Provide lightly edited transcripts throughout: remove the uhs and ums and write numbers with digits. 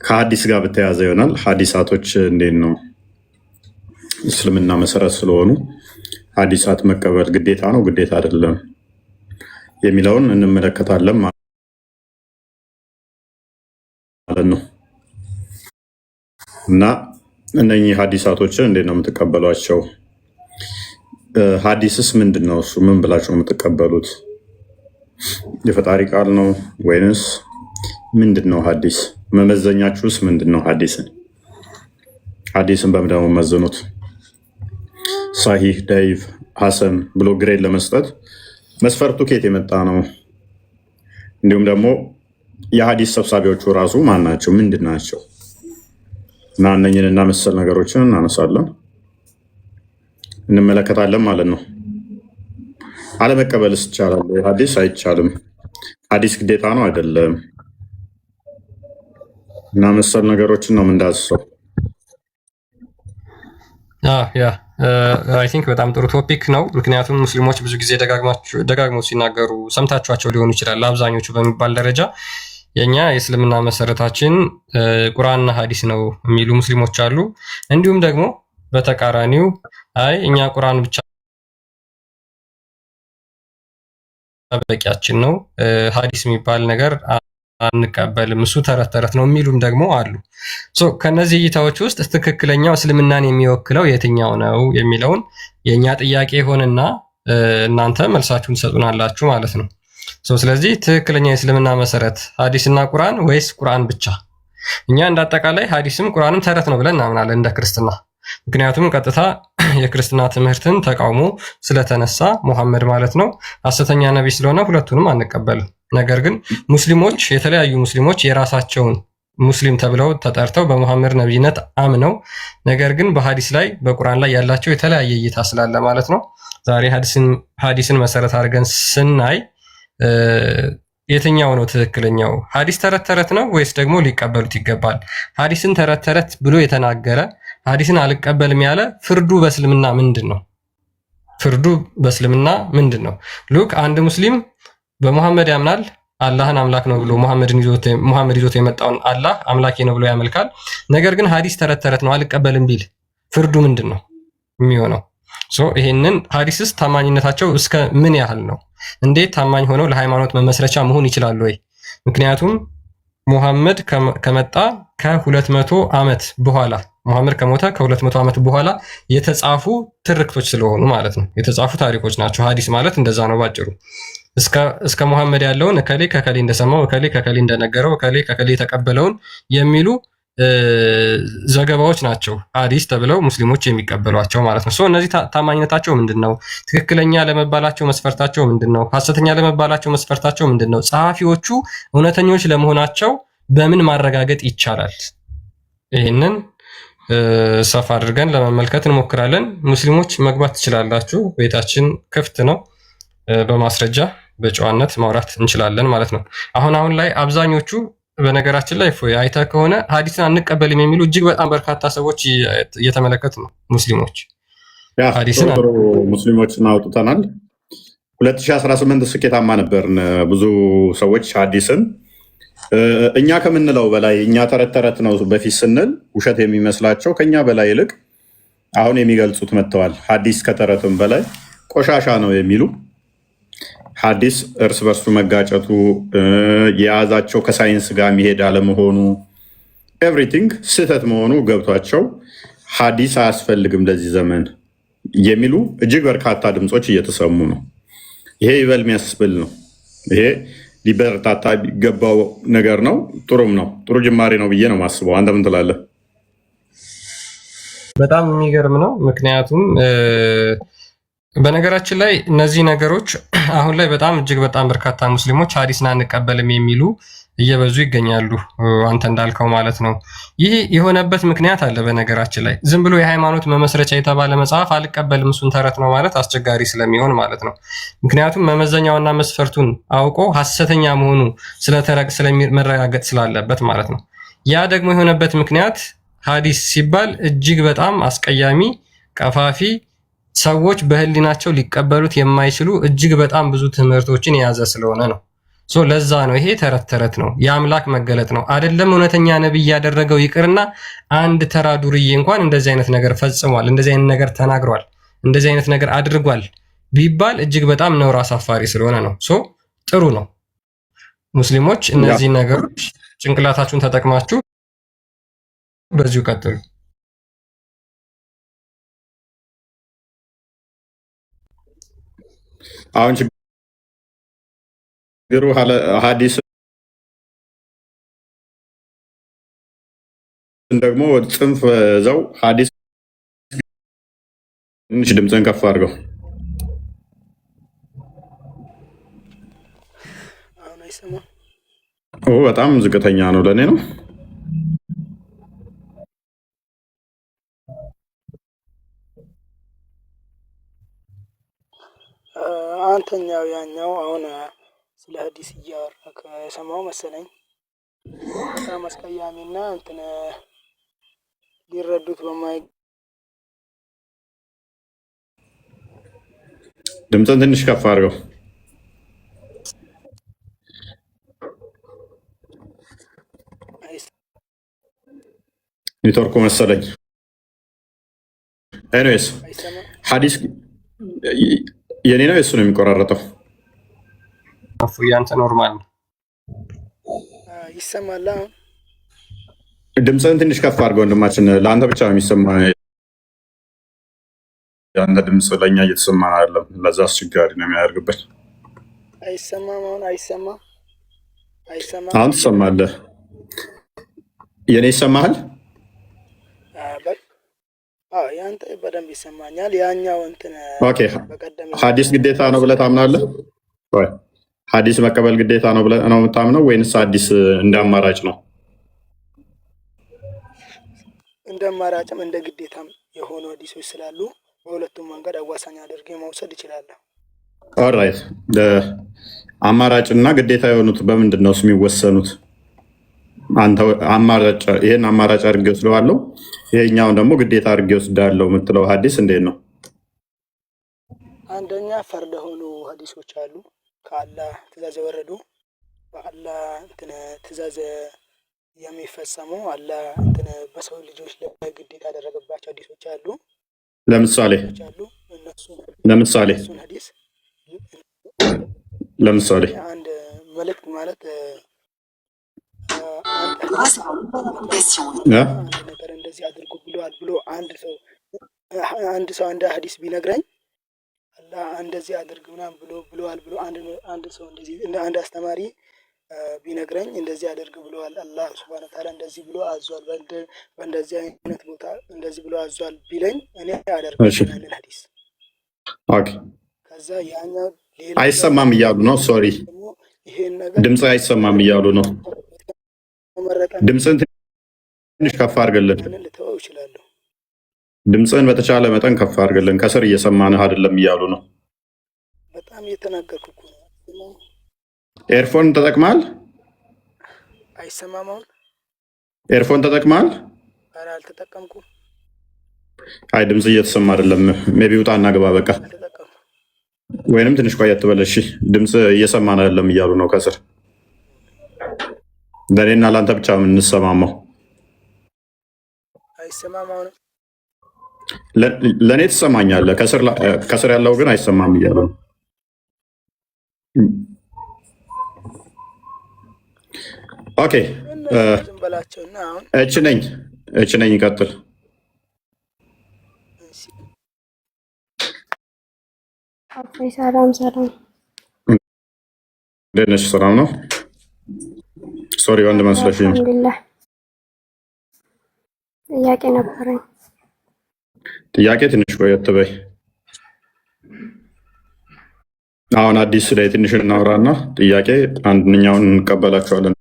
ከሐዲስ ጋር በተያያዘ ይሆናል። ሐዲሳቶች እንዴት ነው እስልምና መሰረት ስለሆኑ ሐዲሳት መቀበል ግዴታ ነው ግዴታ አይደለም የሚለውን እንመለከታለን ማለት ነው። እና እነኚህ ሐዲሳቶችን እንዴት ነው የምትቀበሏቸው? ሐዲስስ ምንድን ነው? እሱ ምን ብላችሁ ነው የምትቀበሉት? የፈጣሪ ቃል ነው ወይንስ ምንድን ነው? ሐዲስ መመዘኛችሁስ ምንድን ነው? ሐዲስን በምን ደግሞ መዘኑት? ሳሂህ፣ ደይፍ፣ ሐሰን ብሎ ግሬድ ለመስጠት መስፈርቱ ከየት የመጣ ነው? እንዲሁም ደግሞ የሐዲስ ሰብሳቢዎቹ ራሱ ማን ናቸው? ምንድን ናቸው? እና እነኝን እና መሰል ነገሮችን እናነሳለን እንመለከታለን ማለት ነው። አለመቀበልስ ይቻላል? ሐዲስ አይቻልም? ሐዲስ ግዴታ ነው አይደለም? እና መሰል ነገሮችን ነው የምንዳስሰው። አይ ቲንክ በጣም ጥሩ ቶፒክ ነው። ምክንያቱም ሙስሊሞች ብዙ ጊዜ ደጋግመው ሲናገሩ ሰምታችኋቸው ሊሆኑ ይችላል። አብዛኞቹ በሚባል ደረጃ የኛ የእስልምና መሰረታችን ቁርአንና ሐዲስ ነው የሚሉ ሙስሊሞች አሉ። እንዲሁም ደግሞ በተቃራኒው አይ እኛ ቁርአን ብቻ በቂያችን ነው፣ ሐዲስ የሚባል ነገር አንቀበልም፣ እሱ ተረት ተረት ነው የሚሉም ደግሞ አሉ። ከነዚህ እይታዎች ውስጥ ትክክለኛው እስልምናን የሚወክለው የትኛው ነው የሚለውን የእኛ ጥያቄ ሆነና እናንተ መልሳችሁን ትሰጡናላችሁ ማለት ነው። ስለዚህ ትክክለኛ የእስልምና መሰረት ሐዲስና ቁርአን ወይስ ቁርአን ብቻ? እኛ እንዳጠቃላይ ሐዲስም ቁርአንም ተረት ነው ብለን እናምናለን እንደ ክርስትና። ምክንያቱም ቀጥታ የክርስትና ትምህርትን ተቃውሞ ስለተነሳ ሙሐመድ ማለት ነው ሐሰተኛ ነቢይ ስለሆነ ሁለቱንም አንቀበልም። ነገር ግን ሙስሊሞች የተለያዩ ሙስሊሞች የራሳቸውን ሙስሊም ተብለው ተጠርተው በሙሐመድ ነቢይነት አምነው ነገር ግን በሐዲስ ላይ በቁርአን ላይ ያላቸው የተለያየ እይታ ስላለ ማለት ነው ዛሬ ሐዲስን መሰረት አድርገን ስናይ የትኛው ነው ትክክለኛው? ሐዲስ ተረት ተረት ነው ወይስ ደግሞ ሊቀበሉት ይገባል? ሐዲስን ተረት ተረት ብሎ የተናገረ ሐዲስን አልቀበልም ያለ ፍርዱ በእስልምና ምንድን ነው? ፍርዱ በእስልምና ምንድን ነው? ሉክ አንድ ሙስሊም በሙሐመድ ያምናል፣ አላህን አምላክ ነው ብሎ ሙሐመድ ይዞት የመጣውን አላህ አምላኬ ነው ብሎ ያመልካል። ነገር ግን ሐዲስ ተረት ተረት ነው አልቀበልም ቢል ፍርዱ ምንድን ነው የሚሆነው? ይሄንን ሐዲስስ ታማኝነታቸው እስከ ምን ያህል ነው? እንዴት ታማኝ ሆነው ለሃይማኖት መመስረቻ መሆን ይችላሉ ወይ? ምክንያቱም ሙሐመድ ከመጣ ከ200 ዓመት በኋላ ሙሐመድ ከሞተ ከ200 ዓመት በኋላ የተጻፉ ትርክቶች ስለሆኑ ማለት ነው። የተጻፉ ታሪኮች ናቸው። ሐዲስ ማለት እንደዛ ነው ባጭሩ። እስከ ሙሐመድ ያለውን እከሌ ከከሌ እንደሰማው፣ እከሌ ከከሌ እንደነገረው፣ እከሌ ከከሌ የተቀበለውን የሚሉ ዘገባዎች ናቸው ሐዲስ ተብለው ሙስሊሞች የሚቀበሏቸው ማለት ነው። እነዚህ ታማኝነታቸው ምንድነው? ትክክለኛ ለመባላቸው መስፈርታቸው ምንድነው? ሐሰተኛ ለመባላቸው መስፈርታቸው ምንድነው? ጸሐፊዎቹ እውነተኞች ለመሆናቸው በምን ማረጋገጥ ይቻላል? ይህንን ሰፋ አድርገን ለመመልከት እንሞክራለን። ሙስሊሞች መግባት ትችላላችሁ፣ ቤታችን ክፍት ነው። በማስረጃ በጨዋነት ማውራት እንችላለን ማለት ነው። አሁን ላይ አብዛኞቹ በነገራችን ላይ አይተህ ከሆነ ሐዲስን አንቀበልም የሚሉ እጅግ በጣም በርካታ ሰዎች እየተመለከቱ ነው። ሙስሊሞች ሙስሊሞችን አውጥተናል። 2018 ስኬታማ ነበርን። ብዙ ሰዎች ሐዲስን እኛ ከምንለው በላይ እኛ ተረት ተረት ነው በፊት ስንል ውሸት የሚመስላቸው ከኛ በላይ ይልቅ አሁን የሚገልጹት መጥተዋል። ሐዲስ ከተረትም በላይ ቆሻሻ ነው የሚሉ ሐዲስ እርስ በርሱ መጋጨቱ የያዛቸው ከሳይንስ ጋር የሚሄድ አለመሆኑ ኤቭሪቲንግ ስህተት መሆኑ ገብቷቸው ሐዲስ አያስፈልግም ለዚህ ዘመን የሚሉ እጅግ በርካታ ድምፆች እየተሰሙ ነው። ይሄ ይበል የሚያስብል ነው። ይሄ ሊበረታታ የሚገባው ነገር ነው። ጥሩም ነው። ጥሩ ጅማሬ ነው ብዬ ነው የማስበው። አንተ ምን ትላለህ? በጣም የሚገርም ነው። ምክንያቱም በነገራችን ላይ እነዚህ ነገሮች አሁን ላይ በጣም እጅግ በጣም በርካታ ሙስሊሞች ሐዲስን አንቀበልም የሚሉ እየበዙ ይገኛሉ። አንተ እንዳልከው ማለት ነው። ይህ የሆነበት ምክንያት አለ። በነገራችን ላይ ዝም ብሎ የሃይማኖት መመስረቻ የተባለ መጽሐፍ አልቀበልም እሱን ተረት ነው ማለት አስቸጋሪ ስለሚሆን ማለት ነው። ምክንያቱም መመዘኛውና መስፈርቱን አውቆ ሐሰተኛ መሆኑ ስለመረጋገጥ ስላለበት ማለት ነው። ያ ደግሞ የሆነበት ምክንያት ሐዲስ ሲባል እጅግ በጣም አስቀያሚ፣ ቀፋፊ፣ ሰዎች በህሊናቸው ሊቀበሉት የማይችሉ እጅግ በጣም ብዙ ትምህርቶችን የያዘ ስለሆነ ነው። ለዛ ነው ይሄ ተረት ነው፣ የአምላክ መገለጥ ነው። አይደለም እውነተኛ ነብይ ያደረገው ይቅርና አንድ ተራ ዱርዬ እንኳን እንደዚህ አይነት ነገር ፈጽሟል፣ እንደዚህ አይነት ነገር ተናግሯል፣ እንደዚህ አይነት ነገር አድርጓል ቢባል እጅግ በጣም ነውር አሳፋሪ ስለሆነ ነው። ጥሩ ነው። ሙስሊሞች እነዚህ ነገሮች ጭንቅላታችሁን ተጠቅማችሁ በዚሁ ቀጥሉ። አሁን ችግሩ ሐዲስ ደግሞ ጽንፍ ዘው ሐዲስ ትንሽ ድምፅን ከፍ አድርገው። በጣም ዝቅተኛ ነው፣ ለእኔ ነው። አንተኛው ያኛው አሁን ስለ ሐዲስ እያወራክ የሰማው መሰለኝ። በጣም አስቀያሚና እንትን ሊረዱት በማይ ድምፅን ትንሽ ከፍ አድርገው። ኔትወርኩ መሰለኝ። ኤኒዌይስ ሐዲስ የኔ ነው የሱ ነው የሚቆራረጠው? ያንተ ኖርማል ነው ይሰማል። አሁን ድምፅህን ትንሽ ከፍ አድርገው ወንድማችን፣ ለአንተ ብቻ ነው የሚሰማ። የአንተ ድምፅ ለእኛ እየተሰማ አይደለም። ለዛ አስቸጋሪ ነው የሚያደርግበት። አይሰማም። አሁን አይሰማም። አሁን ትሰማለህ። የኔ ይሰማሃል? ያንተ በደንብ ይሰማኛል። ያኛው እንትን ሐዲስ ግዴታ ነው ብለህ ታምናለህ? ሐዲስ መቀበል ግዴታ ነው ብለህ ነው የምታምነው ወይንስ ሐዲስ እንደ አማራጭ ነው? እንደ አማራጭም እንደ ግዴታም የሆኑ ሐዲሶች ስላሉ በሁለቱም መንገድ አዋሳኝ አድርጌ መውሰድ እችላለሁ። ኦልራይት። አማራጭና ግዴታ የሆኑት በምንድን ነው የሚወሰኑት? አንተ አማራጭ ይሄን አማራጭ አድርጌ ወስደዋለሁ፣ ይሄኛውን ደግሞ ግዴታ አድርጌ ወስዳለሁ የምትለው ሐዲስ እንዴት ነው? አንደኛ ፈርድ የሆኑ ሐዲሶች አሉ፣ ከአላህ ትእዛዝ የወረዱ በአላህ እንትን ትእዛዝ የሚፈጸሙ አላህ እንትን በሰው ልጆች ላይ ግዴታ ያደረገባቸው ሐዲሶች አሉ። ለምሳሌ አንድ መልእክት ማለት ነገር እንደዚህ አድርጉ ብለዋል ብሎ አንድ ሰው አንድ ሐዲስ ቢነግረኝ አላህ እንደዚህ አድርግ ምናምን ብለዋል ብሎ አንድ ሰው እንደዚህ አንድ አስተማሪ ቢነግረኝ እንደዚህ አድርግ ብለዋል አላህ ሱብሃነሁ ወተዓላ እንደዚህ ብሎ አዟል፣ በእንደዚህ አይነት ቦታ እንደዚህ ብሎ አዟል ቢለኝ እኔ አደርጋለሁ ያንን ሐዲስ። ከዛ ያኛው አይሰማም እያሉ ነው። ሶሪ ድምፅ አይሰማም እያሉ ነው። ድምፅህን ትንሽ ከፍ አድርገልን። ድምፅህን በተቻለ መጠን ከፍ አድርገልን። ከስር እየሰማንህ አይደለም እያሉ ነው። በጣም እየተናገርኩ እኮ ነው። ኤርፎን ተጠቅመሃል? አይሰማም? አሁን ኤርፎን ተጠቅመሃል? ኧረ አልተጠቀምኩም። አይ ድምፅ እየተሰማ አይደለም። ሜቢ ውጣና ግባ በቃ፣ ወይንም ትንሽ ቆየት በል። እሺ ድምፅ እየሰማን አይደለም እያሉ ነው ከስር። ለእኔና ለአንተ ብቻ የምንሰማማው። አይሰማም? አሁን ለእኔ ትሰማኛለህ፣ ከስር ያለው ግን አይሰማም እያሉ ነው። ኦኬ እች ነኝ ይቀጥል። ሰላም እንዴት ነሽ? ሰላም ነው። ሶሪ ወንድ መስለሽ ነው። ጥያቄ ነበረኝ። ጥያቄ ትንሽ ቆየት በይ። አሁን አዲስ ላይ ትንሽ እናውራና ጥያቄ አንደኛውን እንቀበላቸዋለን።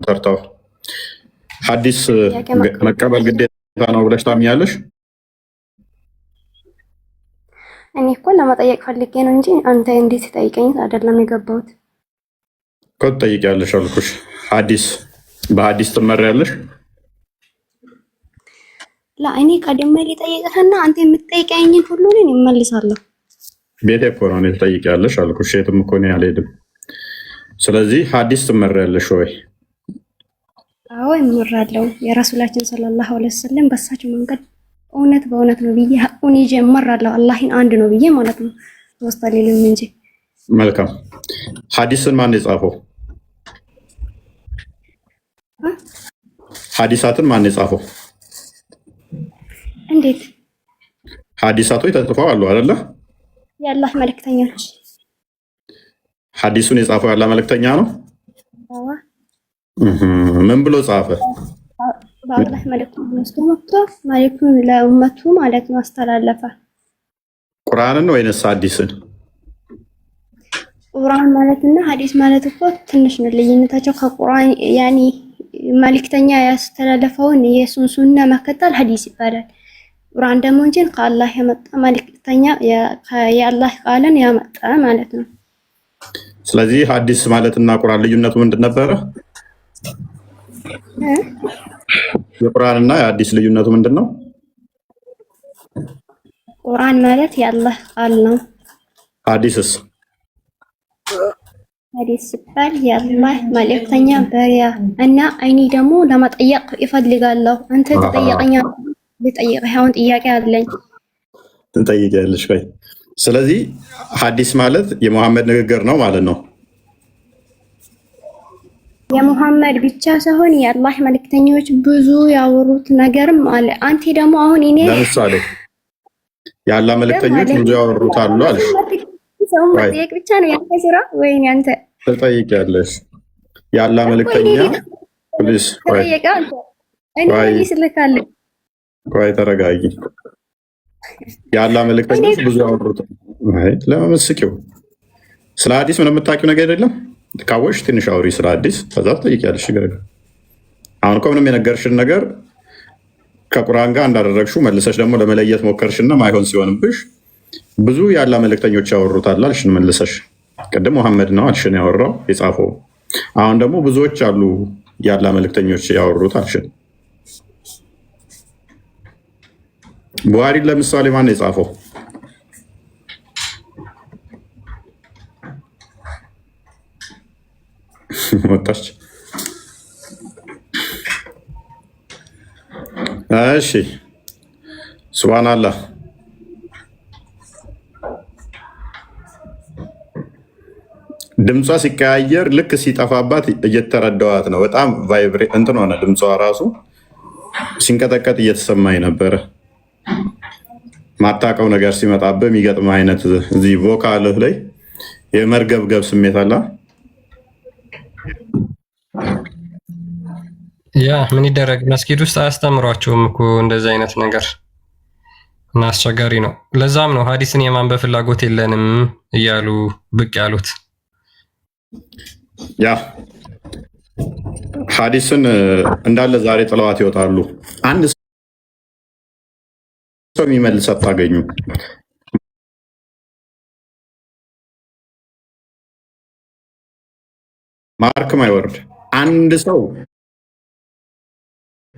ተርታው ሐዲስ መቀበል ግዴታ ነው ብለሽ ታምኛለሽ? እኔ እኮ ለመጠየቅ ፈልጌ ነው እንጂ አንተ እንዴት ትጠይቀኝ አይደለም የገባሁት። እኮ ትጠይቂያለሽ አልኩሽ። በሐዲስ ትመሪያለሽ? እኔ ቀድሜ ልጠይቅህና አንተ የምትጠይቀኝን ሁሉ እኔ እመልሳለሁ። ቤቴ እኮ ነው። እኔ ትጠይቂያለሽ አልኩሽ። የትም እኮ እኔ አልሄድም። ስለዚህ ሐዲስ ትመሪያለሽ ወይ? አዎ እመራለሁ። የረሱላችን ሰለላሁ ዐለይሂ ወሰለም በሳቸው መንገድ እውነት በእውነት ነው ብዬ ሀቁን ይዤ እመራለሁ። አላህን አንድ ነው ብዬ ማለት ነው። ሶስት አይደለም እንጂ። መልካም። ሐዲስን ማን የጻፈው? ሐዲሳትን ማን የጻፈው? እንዴት? ሐዲሳቶች ተጽፈው አሉ አይደለ? የአላህ መልእክተኞች። ሐዲሱን የጻፈው ያለ መልእክተኛ ነው። አዎ። ምን ብሎ ጻፈ? በአላህ መልእክቱን ወስዶ መጥቶ መልእክቱን ለኡመቱ ማለት ነው አስተላለፈ። ቁርአንን ወይንስ ሐዲስን? ቁርአን ማለትና ሐዲስ ማለት እኮ ትንሽ ነው ልዩነታቸው። ከቁርአን ያኒ መልእክተኛ ያስተላለፈውን የሱን ሱና መከተል ሐዲስ ይባላል። ቁርአን ደግሞ እንጂ ከአላህ የመጣ መልእክተኛ የአላህ ቃልን ያመጣ ማለት ነው። ስለዚህ ሐዲስ ማለትና ቁርአን ልዩነቱ ምንድን ነበረ? የቁርአንና የሐዲስ ልዩነቱ ምንድን ነው? ቁርአን ማለት የአላህ ቃል ነው። ሐዲስስ? ሐዲስ ሲባል የአላህ መልእክተኛ በሪያ እና እኔ ደግሞ ለመጠየቅ ይፈልጋለሁ። አንተ ተጠየቀኛ ልጠይቅህ አሁን ጥያቄ አለኝ። ትጠይቂያለሽ ወይ? ስለዚህ ሐዲስ ማለት የሙሐመድ ንግግር ነው ማለት ነው። የሙሐመድ ብቻ ሳይሆን የአላህ መልእክተኞች ብዙ ያወሩት ነገርም አለ። አንተ ደግሞ አሁን እኔ ለምሳሌ የአላህ መልእክተኞች ብዙ ያወሩት አሉ አልሽ። ሰው መጠየቅ ብቻ ነው ያንተ ስራ ወይ አንተ ትጠይቂያለሽ? የአላህ መልእክተኛ ፕሊዝ ቆይ ተረጋጊ። የአላህ መልእክተኞች ብዙ ያወሩት ለመመስኪው ስለ ሐዲስ ምንም የምታውቂው ነገር የለም። ካወሽ ትንሽ አውሪ ስለ ሐዲስ፣ ከዛ ትጠይቂያለሽ። አሁን እኮ ምንም የነገርሽን ነገር ከቁርአን ጋር እንዳደረግሽው መልሰሽ ደግሞ ለመለየት ሞከርሽና ማይሆን ሲሆንብሽ ብዙ የአላህ መልእክተኞች ያወሩታል አልሽን መልሰሽ። ቅድም መሐመድ ነው አልሽን ያወራው የጻፈው። አሁን ደግሞ ብዙዎች አሉ የአላህ መልእክተኞች ያወሩት አልሽን። ቡሃሪን ለምሳሌ ማን የጻፈው? ወጣች። እሺ ሱብሃንአላህ። ድምጿ ሲቀያየር ልክ ሲጠፋባት እየተረዳዋት ነው። በጣም ቫይብሬት እንትን ሆነ ድምጿ ራሱ ሲንቀጠቀጥ እየተሰማኝ ነበረ። ማታውቀው ነገር ሲመጣብህ የሚገጥም አይነት እዚህ ቮካልህ ላይ የመርገብገብ ስሜት አለ። ያ ምን ይደረግ፣ መስጊድ ውስጥ አያስተምሯቸውም እኮ እንደዚህ አይነት ነገር እና አስቸጋሪ ነው። ለዛም ነው ሐዲስን የማንበብ ፍላጎት የለንም እያሉ ብቅ ያሉት። ያ ሐዲስን እንዳለ ዛሬ ጥለዋት ይወጣሉ። አንድ ሰው የሚመልስ አታገኙ። ማርክም አይወርድ። አንድ ሰው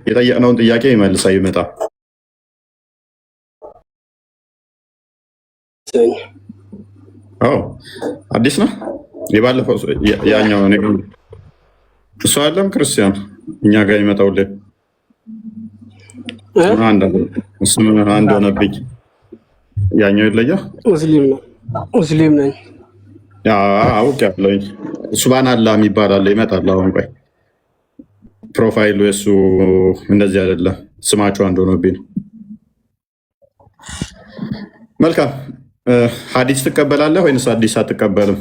የጠየቅነውን ጥያቄ ይመልሳ ይመጣ። አዲስ ነው የባለፈው ያኛው እሱ አለም ክርስቲያን እኛ ጋር ይመጣውልን አንድ ሆነብኝ። ያኛው ይለያ ሙስሊም ነኝ አውቅ ያለኝ ሱብሃንአላህ የሚባል አለ ይመጣል። አሁን ቆይ ፕሮፋይሉ የሱ እንደዚህ አይደለም፣ ስማቸው አንድ ሆኖብኝ ነው። መልካም ሐዲስ ትቀበላለህ ወይንስ ሐዲስ አትቀበልም?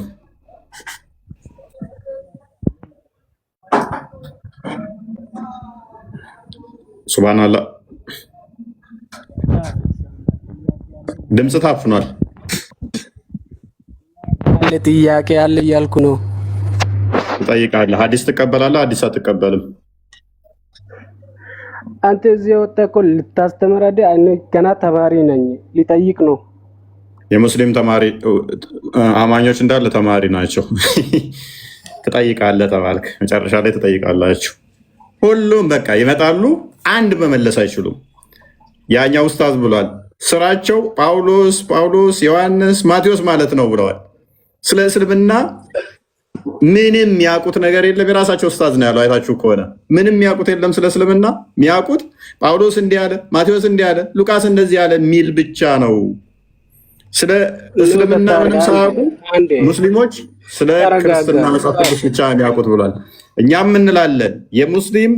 ሱብሃንአላህ ድምፅ ታፍኗል። ጥያቄ አለ እያልኩ ነው። ትጠይቃለህ። ሐዲስ ትቀበላለህ ሐዲስ አትቀበልም? አንተ እዚህ ወጥተህ እኮ ልታስተምር አይደል? ገና ተማሪ ነኝ፣ ሊጠይቅ ነው። የሙስሊም ተማሪ አማኞች እንዳለ ተማሪ ናቸው። ትጠይቃለህ ተባልክ፣ መጨረሻ ላይ ትጠይቃላችሁ። ሁሉም በቃ ይመጣሉ፣ አንድ መመለስ አይችሉም። ያኛው ኡስታዝ ብሏል፣ ስራቸው ጳውሎስ፣ ዮሐንስ፣ ማቴዎስ ማለት ነው ብለዋል። ስለ እስልምና ምንም የሚያውቁት ነገር የለም። የራሳቸው ኡስታዝ ነው ያለው። አይታችሁ ከሆነ ምንም የሚያውቁት የለም ስለ እስልምና። የሚያውቁት ጳውሎስ እንዲህ አለ፣ ማቴዎስ እንዲህ አለ፣ ሉቃስ እንደዚህ አለ የሚል ብቻ ነው። ስለ እስልምና ምንም ሳያውቁ ሙስሊሞች ስለ ክርስትና መጽሐፍ ቅዱስ ብቻ የሚያውቁት ብሏል። እኛም እንላለን የሙስሊም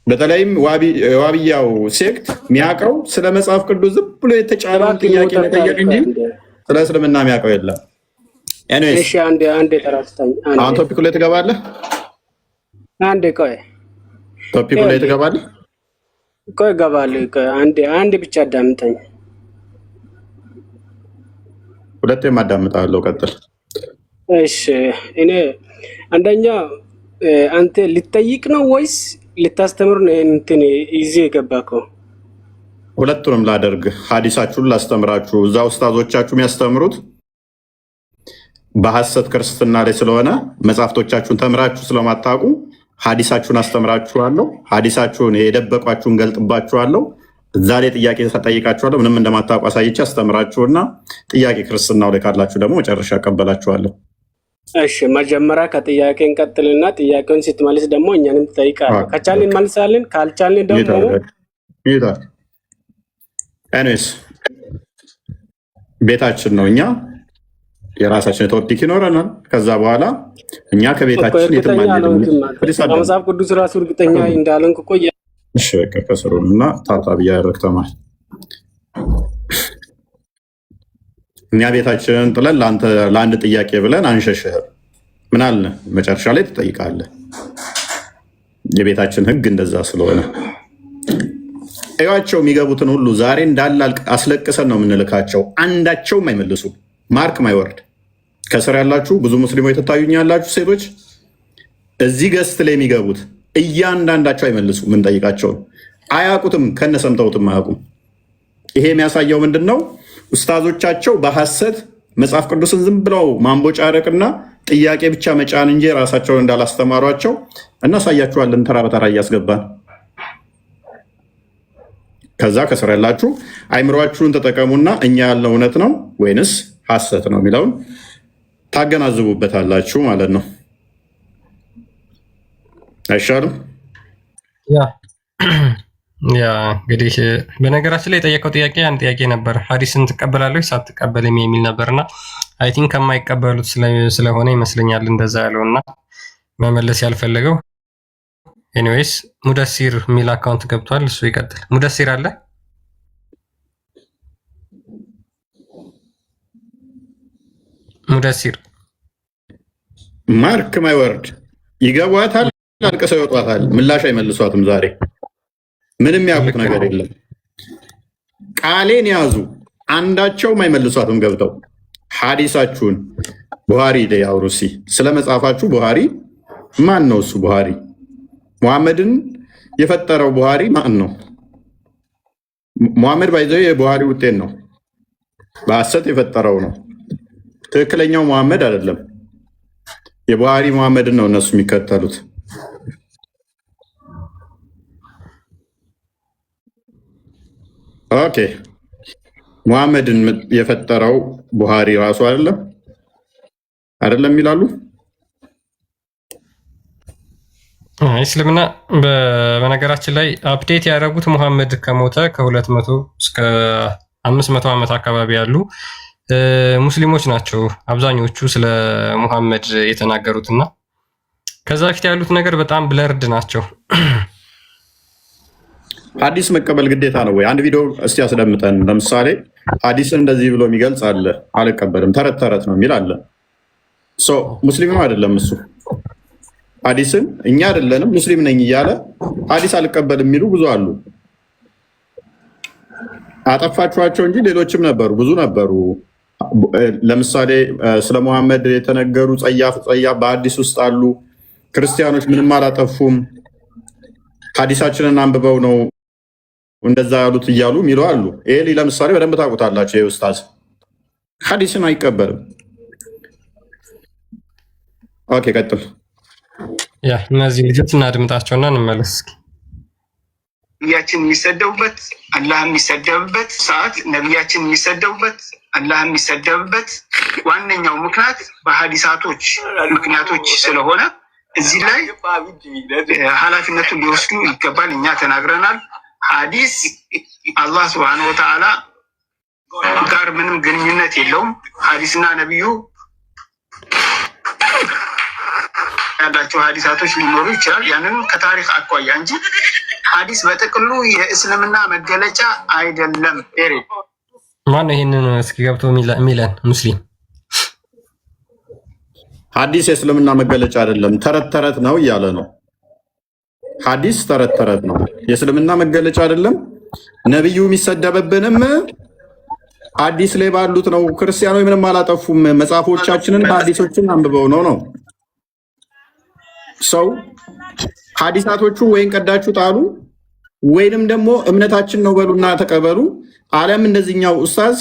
በተለይም ዋብያው ሴክት የሚያውቀው ስለ መጽሐፍ ቅዱስ ዝም ብሎ የተጫነውን ጥያቄ መጠየቅ እንጂ ስለ እስልምና የሚያውቀው የለም። አሁን ቶፒኩ ላይ ትገባለህ። ቶፒኩ ላይ ትገባለህ። ቆይ እገባለሁ። አንዴ ብቻ አዳምጠኝ። ሁለቴም አዳምጣለሁ። ቀጥል። እሺ እኔ አንደኛ አንተ ልትጠይቅ ነው ወይስ ልታስተምር ነው? እንትን ይዤ የገባከው ሁለቱንም ላደርግ። ሀዲሳችሁን ላስተምራችሁ። እዛ ኡስታዞቻችሁ የሚያስተምሩት በሐሰት ክርስትና ላይ ስለሆነ መጽሐፍቶቻችሁን ተምራችሁ ስለማታውቁ ሀዲሳችሁን አስተምራችኋለሁ። ሀዲሳችሁን የደበቋችሁን ገልጥባችኋለሁ። እዛ ላይ ጥያቄ ተጠይቃችኋለሁ። ምንም እንደማታውቁ አሳይቼ አስተምራችሁና ጥያቄ ክርስትናው ላይ ካላችሁ ደግሞ መጨረሻ እቀበላችኋለሁ። እሺ መጀመሪያ ከጥያቄ እንቀጥልና ጥያቄውን ስትመልስ ደግሞ እኛንም ትጠይቃለህ። ከቻልን እንመልሳለን፣ ካልቻልን ደግሞ ኤኒዌይስ ቤታችን ነው። እኛ የራሳችን ቶፒክ ይኖረናል። ከዛ በኋላ እኛ ከቤታችን መጽሐፍ ቅዱስ ራሱ እርግጠኛ እንዳለንክ እኮ ከስሩን እና ታብታብ እያደረግ ተማር። እኛ ቤታችንን ጥለን ለአንድ ጥያቄ ብለን አንሸሽህም። ምን አለ መጨረሻ ላይ ትጠይቃለህ። የቤታችን ሕግ እንደዛ ስለሆነ እዩዋቸው። የሚገቡትን ሁሉ ዛሬ እንዳለ አስለቅሰን ነው የምንልካቸው። አንዳቸውም አይመልሱ። ማርክ ማይወርድ ከስር ያላችሁ ብዙ ሙስሊሞች ትታዩኛላችሁ። ሴቶች እዚህ ገስት ላይ የሚገቡት እያንዳንዳቸው አይመልሱ። ምንጠይቃቸውን አያውቁትም። ከነሰምተውትም አያውቁም። ይሄ የሚያሳየው ምንድን ነው? ኡስታዞቻቸው በሐሰት መጽሐፍ ቅዱስን ዝም ብለው ማንቦጫረቅና ጥያቄ ብቻ መጫን እንጂ ራሳቸውን እንዳላስተማሯቸው እናሳያችኋለን። ተራ በተራ እያስገባን ከዛ ከስር ያላችሁ አይምሯችሁን ተጠቀሙና እኛ ያለው እውነት ነው ወይንስ ሐሰት ነው የሚለውን ታገናዝቡበታላችሁ ማለት ነው። አይሻልም? ያ እንግዲህ በነገራችን ላይ የጠየቀው ጥያቄ አንድ ጥያቄ ነበር። ሐዲስን ትቀበላለች ሳትቀበልም የሚል ነበርና አይ ቲንክ ከማይቀበሉት ስለሆነ ይመስለኛል እንደዛ ያለውና መመለስ ያልፈለገው። ኤኒዌይስ ሙደሲር የሚል አካውንት ገብቷል። እሱ ይቀጥል። ሙደሲር አለ? ሙደሲር ማርክ ማይወርድ ይገቧታል፣ አልቅሰው ይወጧታል። ምላሽ አይመልሷትም። ዛሬ ምንም ያውቁት ነገር የለም። ቃሌን ያዙ፣ አንዳቸውም አይመልሷትም። ገብተው ሐዲሳችሁን ቡሃሪ ላይ አውሩሲ ስለ መጽሐፋችሁ ቡሃሪ ማን ነው? እሱ ቡሃሪ ሙሐመድን የፈጠረው ቡሃሪ ማን ነው? ሙሐመድ ባይዘው የቡሃሪ ውጤት ነው። በሐሰት የፈጠረው ነው። ትክክለኛው ሙሐመድ አይደለም። የቡሃሪ ሙሐመድን ነው እነሱ የሚከተሉት። ኦኬ ሙሐመድን የፈጠረው ቡሃሪ ራሱ አይደለም ይላሉ። እስልምና በነገራችን ላይ አፕዴት ያደረጉት ሙሐመድ ከሞተ ከ200 እስከ 500 ዓመት አካባቢ ያሉ ሙስሊሞች ናቸው አብዛኞቹ ስለ ሙሐመድ የተናገሩትና ከዛ በፊት ያሉት ነገር በጣም ብለርድ ናቸው። ሐዲስ መቀበል ግዴታ ነው ወይ? አንድ ቪዲዮ እስቲ ያስደምጠን። ለምሳሌ ሐዲስን እንደዚህ ብሎ የሚገልጽ አለ፣ አልቀበልም ተረት ተረት ነው የሚል አለ። ሙስሊም ነው አይደለም እሱ። ሐዲስን እኛ አይደለንም ሙስሊም ነኝ እያለ ሐዲስ አልቀበልም የሚሉ ብዙ አሉ። አጠፋችኋቸው እንጂ ሌሎችም ነበሩ፣ ብዙ ነበሩ። ለምሳሌ ስለ ሙሐመድ የተነገሩ ጸያፍ በሐዲስ ውስጥ አሉ። ክርስቲያኖች ምንም አላጠፉም፣ ሐዲሳችንን አንብበው ነው እንደዛ ያሉት እያሉ የሚሉ አሉ። ኤሊ ለምሳሌ በደንብ ታውቁታላችሁ። ይህ ኡስታዝ ሐዲስን አይቀበልም። ኦኬ ቀጥል። ያ እነዚህ ልጆች እናድምጣቸውና እንመለስ እስኪ። ነቢያችን የሚሰደቡበት አላህ የሚሰደብበት ሰዓት ነቢያችን የሚሰደቡበት አላህ የሚሰደብበት ዋነኛው ምክንያት በሀዲሳቶች ምክንያቶች ስለሆነ እዚህ ላይ ኃላፊነቱን ሊወስዱ ይገባል። እኛ ተናግረናል። ሀዲስ አላህ ሱብሓነሁ ወተዓላ ጋር ምንም ግንኙነት የለውም። ሀዲስና ነቢዩ ያላቸው ሀዲሳቶች ሊኖሩ ይችላል። ያንን ከታሪክ አኳያ እንጂ ሀዲስ በጥቅሉ የእስልምና መገለጫ አይደለም። ማን ይሄንን እስኪ ገብቶ የሚለን ሙስሊም ሀዲስ የእስልምና መገለጫ አይደለም ተረት ተረት ነው እያለ ነው። ሀዲስ ተረት ተረት ነው፣ የእስልምና መገለጫ አይደለም። ነብዩ የሚሰደብብንም ሀዲስ ላይ ባሉት ነው። ክርስቲያኖች ምንም አላጠፉም። መጽሐፎቻችንን ሀዲሶችን አንብበው ነው ሰው ሀዲሳቶቹ ወይን ቀዳችሁ ጣሉ ወይንም ደግሞ እምነታችን ነው በሉና ተቀበሉ። ዓለም እንደዚህኛው ኡስታዝ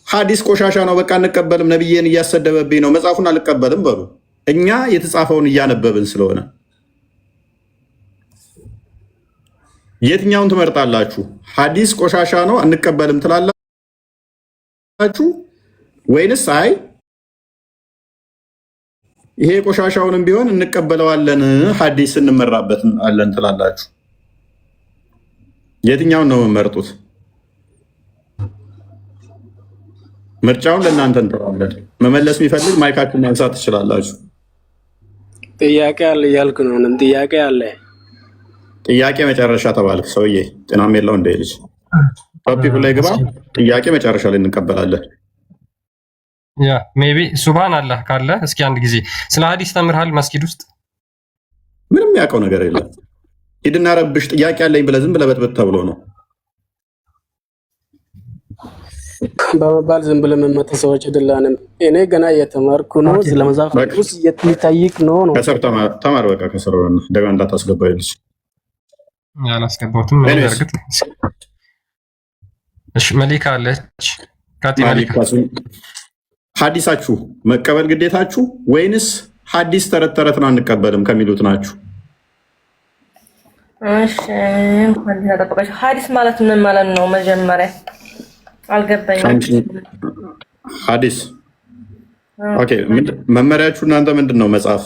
ሀዲስ ቆሻሻ ነው በቃ እንቀበልም፣ ነብዬን እያሰደበብኝ ነው መጽሐፉን አልቀበልም በሉ። እኛ የተጻፈውን እያነበብን ስለሆነ የትኛውን ትመርጣላችሁ? ሀዲስ ቆሻሻ ነው አንቀበልም ትላላችሁ ወይንስ አይ ይሄ ቆሻሻውንም ቢሆን እንቀበለዋለን ሀዲስ እንመራበት አለን ትላላችሁ? የትኛውን ነው የምመርጡት? ምርጫውን ለእናንተ እንተዋለን። መመለስ የሚፈልግ ማይካችሁን ማንሳት ትችላላችሁ። ጥያቄ አለ እያልክ ነው። ምንም ጥያቄ አለ። ጥያቄ መጨረሻ ተባልክ ሰውዬ፣ ጤናም የለው እንደ ልጅ ቶፒኩ ላይ ግባ። ጥያቄ መጨረሻ ላይ እንቀበላለን። ያ ሜቢ ሱብሃን አላህ ካለ እስኪ አንድ ጊዜ ስለ ሀዲስ ተምርሃል መስጊድ ውስጥ? ምንም ያውቀው ነገር የለም። ሂድና ረብሽ ጥያቄ አለኝ ብለህ ዝም ብለህ በጥብጥ ተብሎ ነው በመባል ዝም ብለህ የምመጡ ሰዎች አይደለንም። እኔ ገና እየተማርኩ ነው። ስለመጽሐፍ ቅዱስ እየተጠይቅ ነው። ከስር ተማር በቃ ከስር ሆነ ደጋ እንዳታስገባ ይልሽ ያላስገባሁትም እርግጥ። እሺ መሊካ አለች። ካቲ መሊካ ሀዲሳችሁ መቀበል ግዴታችሁ ወይንስ ሀዲስ ተረት ተረት ነው አንቀበልም ከሚሉት ናችሁ? እሺ እንኳን ተጠበቀሽ። ሀዲስ ማለት ምን ማለት ነው? መጀመሪያ አልገባኝም። ሀዲስ ኦኬ፣ መመሪያችሁ እናንተ ምንድን ነው? መጽሐፍ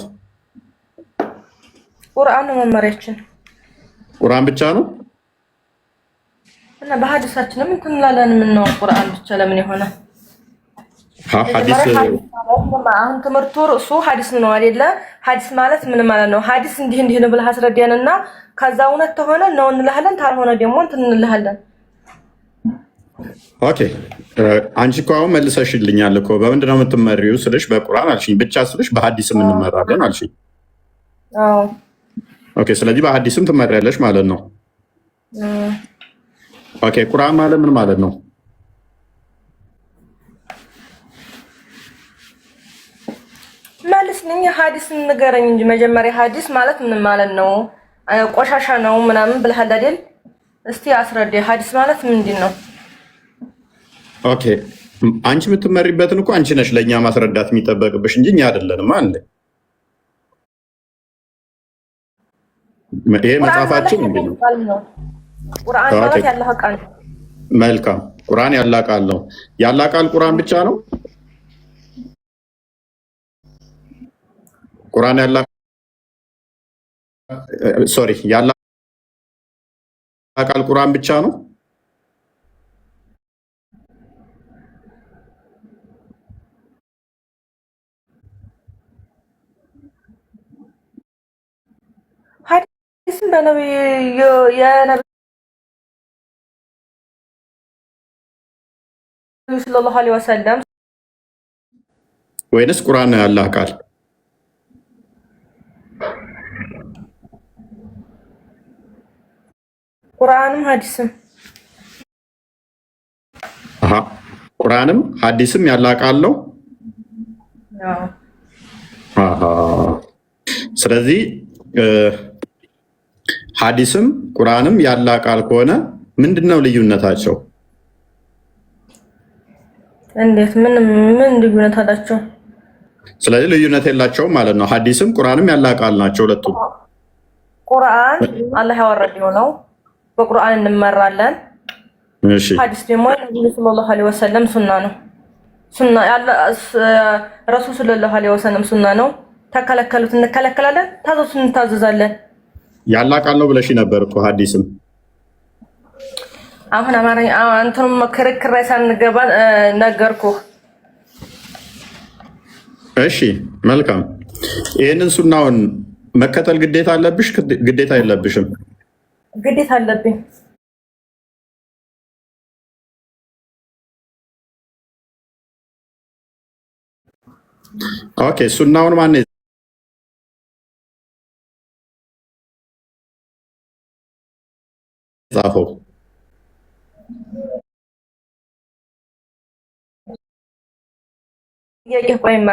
ቁርአን ነው መመሪያችን። ቁርአን ብቻ ነው እና በሀዲሳችንም እንትን እንላለን። ምን ነው ቁርአን ብቻ ለምን ይሆናል? ሀዲስ አሁን ትምህርቱ ርዕሱ ሀዲስ ነው አይደለ? ሀዲስ ማለት ምን ማለት ነው? ሀዲስ እንዲህ እንዲህ ነው ብለህ አስረዳንና ከዛ እውነት ተሆነ ነው እንልሃለን፣ ታልሆነ ደግሞ እንትን እንልሃለን። ኦኬ አንቺ እኮ አሁን መልሰሽልኛል እኮ። በምንድን ነው የምትመሪው ስልሽ በቁርአን አልሽኝ፣ ብቻ ስልሽ በሀዲስም እንመራለን አልሽኝ። አዎ ኦኬ፣ ስለዚህ በሀዲስም ትመሪያለሽ ማለት ነው። ኦኬ ቁርአን ማለት ምን ማለት ነው? መልስልኝ። ሀዲስ ንገረኝ እንጂ መጀመሪያ ሀዲስ ማለት ምን ማለት ነው? ቆሻሻ ነው ምናምን ብለሃል አይደል? እስቲ አስረዳ። ሀዲስ ማለት ምንድን ነው? ኦኬ አንቺ የምትመሪበትን እኮ አንቺ ነሽ ለእኛ ማስረዳት የሚጠበቅብሽ እንጂ እኛ አይደለንም። አለ ይሄ መጽሐፋችን እንዴ ነው? ቁርአን ማለት ያላህ ቃል ነው። መልካም ቁርአን ያላህ ቃል ነው። ያላህ ቃል ቁርአን ብቻ ነው? ቁርአን ያላህ ሶሪ ያላህ ቃል ቁርአን ብቻ ነው? ሀዲስም በነብዩ የነብዩ ሰለላሁ ዐለይሂ ወሰለም ወይንስ ቁርአን ነው ያላህ ቃል? ቁርአንም ሀዲስም ቁርአንም ሀዲስም ያላህ ቃል ነው። ስለዚህ ሀዲስም ቁርአንም ያላህ ቃል ከሆነ ምንድነው ልዩነታቸው? እንዴት? ምን ልዩነት አላቸው? ስለዚህ ልዩነት የላቸውም ማለት ነው። ሀዲስም ቁርአንም ያላህ ቃል ናቸው ሁለቱም። ቁርአን አላህ ያወረደው ነው። በቁርአን እንመራለን። እሺ ሐዲስ ደግሞ ነብዩ ሰለላሁ ዐለይሂ ወሰለም ሱና ነው። ሱና ያለ ረሱል ሰለላሁ ዐለይሂ ወሰለም ሱና ነው። ተከለከሉት እንከለከላለን፣ ታዘዙት እንታዘዛለን። ያላ ቃል ነው ብለሽ ነበር እኮ ሐዲስም አሁን አማርኛ አንተም ክርክር ላይ ሳንገባ ነገርኩህ። እሺ መልካም። ይሄንን ሱናውን መከተል ግዴታ አለብሽ ግዴታ የለብሽም? ግዴታ አለብኝ። ኦኬ ሱናውን ማን ጻፈው? የቆይማ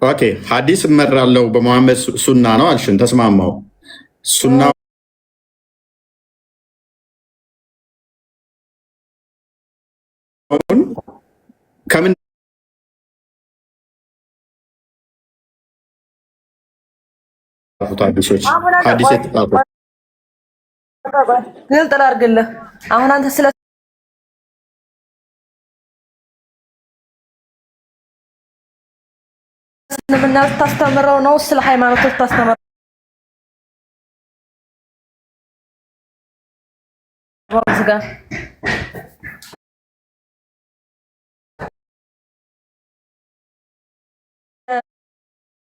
ኦኬ ሐዲስ እመራለሁ በመሐመድ ሱና ነው አልሽን፣ ተስማማው። ሱና ከምን ሐዲሶች ሐዲስ የተጻፈው ግልጥ ላድርግልህ። አሁን አንተ ስለ እስልምና ታስተምረው ነው ስለ ሃይማኖት ታስተምረው ዝጋ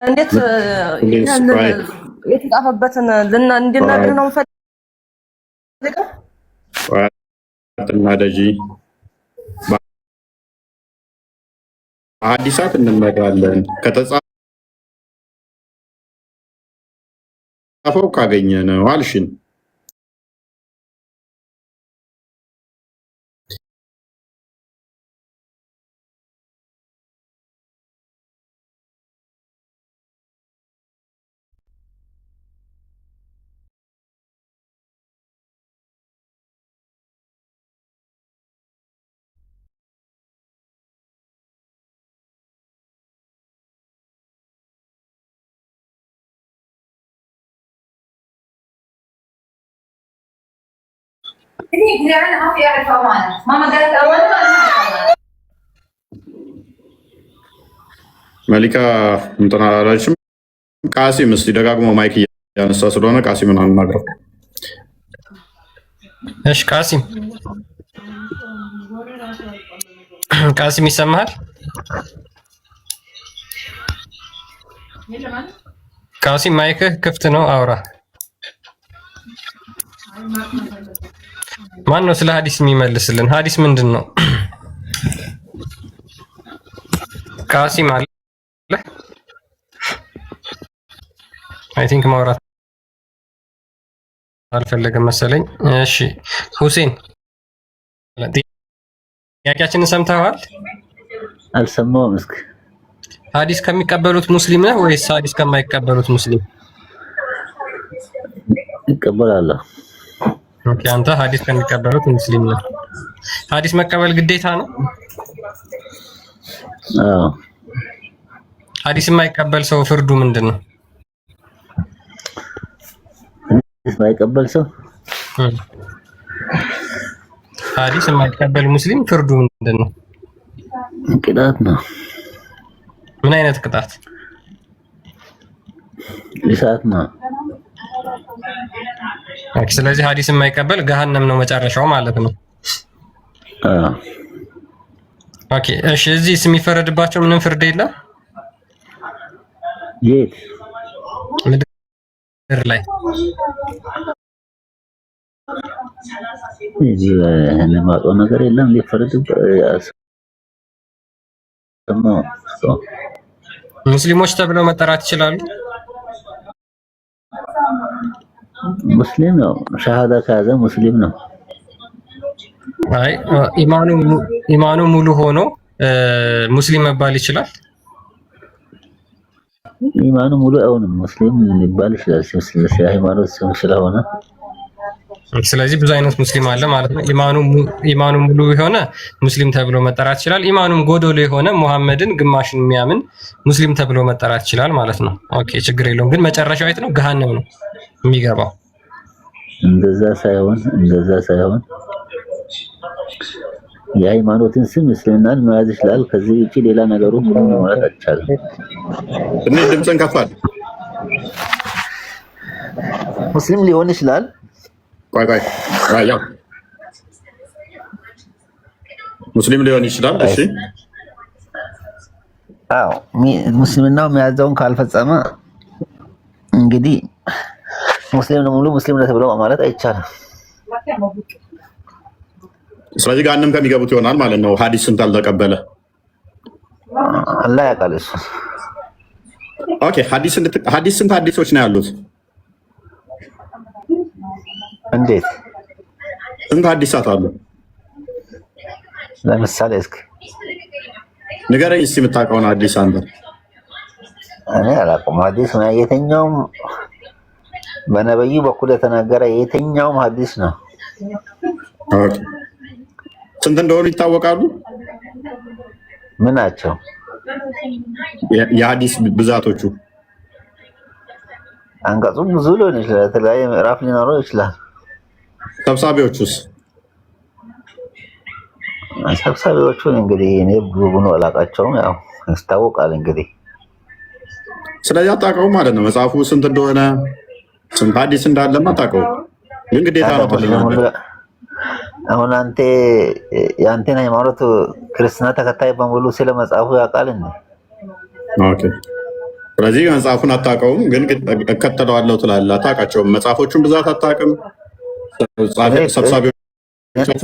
እንዴት የተጻፈበትን እንድናገር ነው ፈልገው አትናደጂ። ሐዲሳት እንመራለን ከተጻፈው ካገኘ ነው አልሽን። መሊካ እንትና አላለችም። ቃሲም እስቲ ደጋግሞ ማይክ እያነሳ ስለሆነ ቃሲምን አናግረው። እሺ ቃሲም ይሰማሃል? ቃሲም ማይክህ ክፍት ነው፣ አውራ። ማን ነው ስለ ሐዲስ የሚመልስልን? ሐዲስ ምንድን ነው? ቃሲም አለ? አይ ቲንክ ማውራት አልፈለገም መሰለኝ። እሺ ሁሴን ጥያቄያችንን ሰምተዋል? አልሰማሁም። እስኪ ሐዲስ ከሚቀበሉት ሙስሊም ነህ ወይስ ሐዲስ ከማይቀበሉት ሙስሊም? እቀበላለሁ። ኦኬ አንተ ሐዲስ ከሚቀበሉት ሙስሊም ነህ። ሐዲስ መቀበል ግዴታ ነው? አዎ። ሐዲስ የማይቀበል ሰው ፍርዱ ምንድን ነው? የማይቀበል ሰው ሐዲስ የማይቀበል ሙስሊም ፍርዱ ምንድን ነው? ቅጣት ነው። ምን አይነት ቅጣት? እሳት ነው። ስለዚህ ሐዲስ የማይቀበል ገሃነም ነው መጨረሻው ማለት ነው። ኦኬ እሺ። እዚህ የሚፈረድባቸው ምንም ፍርድ የለም? የት ምድር ላይ? እዚህ ለማውቀው ነገር የለም። ሙስሊሞች ተብለው መጠራት ይችላሉ? ሙስሊም ነው። ሸሃዳ ከያዘ ሙስሊም ነው። አይ ኢማኑ ሙሉ ሆኖ ሙስሊም መባል ይችላል? ኢማኑ ሙሉ አይሆንም፣ ሙስሊም ሊባል ይችላል። ሃይማኖት ስም ስለሆነ ስለዚህ ብዙ አይነት ሙስሊም አለ ማለት ነው። ኢማኑ ሙሉ የሆነ ሙስሊም ተብሎ መጠራት ይችላል። ኢማኑም ጎዶሎ የሆነ ሙሐመድን ግማሽን የሚያምን ሙስሊም ተብሎ መጠራት ይችላል ማለት ነው። ኦኬ ችግር የለውም። ግን መጨረሻው የት ነው? ገሃነም ነው የሚገባው። እንደዛ ሳይሆን የሃይማኖትን ስም እስልምናን መያዝ ይችላል። ከዚህ ውጪ ሌላ ነገሩ ማለት አይቻልም። ትንሽ ድምፅን ከፍ አድርግ። ሙስሊም ሊሆን ይችላል። ቆይ ያው ሙስሊም ሊሆን ይችላል። እሺ አዎ ሙስሊምናው የሚያዘውን ካልፈጸመ እንግዲህ ሙስሊም ነው ሙሉ ሙስሊም ነው ተብሎ ማለት አይቻልም። ስለዚህ ጋንም ከሚገቡት ይሆናል ማለት ነው። ሐዲስን ካልተቀበለ አላህ ያውቃል እሱ። ኦኬ ሐዲስ ስንት ሐዲሶች ነው ያሉት? እንዴት ስንት ሐዲሳት አሉ? ለምሳሌ እስኪ ንገረኝ እስኪ የምታውቀውን ሐዲስ አንተ። እኔ አላውቅም ሐዲስ ነው የትኛውም በነብዩ በኩል የተናገረ የትኛውም ሐዲስ ነው። ኦኬ ስንት እንደሆኑ ይታወቃሉ? ምን ናቸው የሐዲስ ብዛቶቹ? አንቀጹ ብዙ ሊሆን ይችላል። የተለያየ ምዕራፍ ሊኖረው ይችላል። ሰብሳቢዎቹስ? ሰብሳቢዎቹን እንግዲህ እኔ ብዙ አላውቃቸውም። ያው ያስታውቃል እንግዲህ። ስለዚህ አታውቀውም ማለት ነው። መጽሐፉ ስንት እንደሆነ ስንት ሐዲስ እንዳለማ አታውቀውም፣ ግን ግዴታ ነው ትልናለህ። አሁን አንተ የአንተን ሃይማኖት ክርስትና ተከታይ በሙሉ ስለ መጽሐፉ ያውቃል እንዴ? ኦኬ ስለዚህ መጽሐፉን አታውቀውም፣ ግን እከተለዋለሁ ትላለህ። አታውቃቸውም። መጽሐፎቹን ብዛት አታውቅም። ሰብሳቢዎች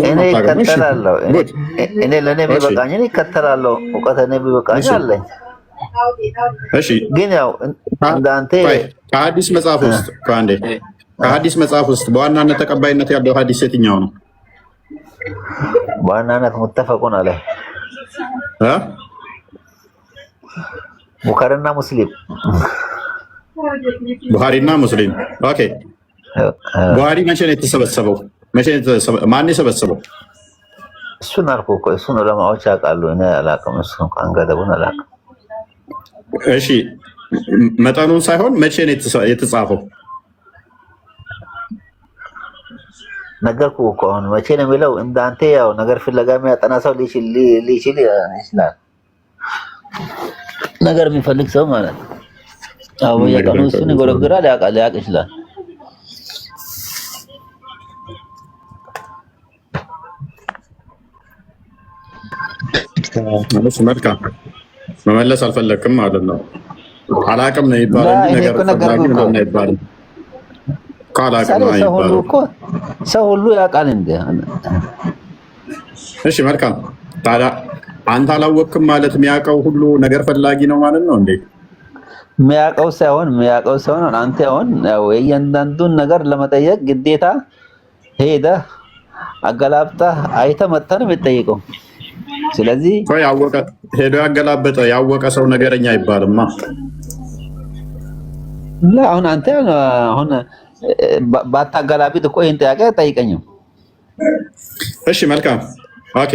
እኔ እከተላለሁ። እኔ ለእኔ ቢበቃኝ እከተላለሁ። እውቀት እኔ ቢበቃኝ አለኝ። እሺ ግን ያው እንዳንተ ከሐዲስ መጽሐፍ ውስጥ በዋናነት ተቀባይነት ያለው ሐዲስ የትኛው ነው? በዋናነት ሙተፈቁን አለህ ቡኻሪና ሙስሊም። ቡኻሪና ሙስሊም። ኦኬ ቡኻሪ መቼ ነው የተሰበሰበው? ማን የሰበሰበው? እሱን አልኩህ እኮ እሱን ዑለማዎች ያውቃሉ። እኔ አላውቅም። እሱን እንኳን ገደቡን አላውቅም። እሺ መጠኑን ሳይሆን መቼ ነው የተጻፈው? ነገርኩህ እኮ አሁን መቼ ነው የሚለው እንዳንተ ያው ነገር ፍለጋ የሚያጠና ሰው ሊችል ይችላል። ነገር የሚፈልግ ሰው ማለት ነው። አዎ የቀኑ እሱን ይጎረግራል፣ ሊያውቅ ይችላል። መልካም መመለስ አልፈለክም ማለት ነው። አላውቅም ነው ይባላል እንጂ ነገር ፈላጊ ምናምን አይባልም። ካላውቅም ነው ይባላል። ሰው ሁሉ ያውቃል እንዴ? እሺ መልካም። ታዲያ አንተ አላወቅም ማለት የሚያውቀው ሁሉ ነገር ፈላጊ ነው ማለት ነው እንዴ? የሚያውቀው ሳይሆን አንተ አሁን ያው የእያንዳንዱን ነገር ለመጠየቅ ግዴታ ሄደህ አገላብጠህ አይተህ መጥተህ ነው የምትጠይቀው። ስለዚህ ያወቀ ሄዶ ያገላበጠ ያወቀ ሰው ነገረኛ አይባልማ። አሁን አንተ አሁን ባታገላብጥ እኮ ይሄን ጥያቄ ጠይቀኝም። እሺ መልካም ኦኬ።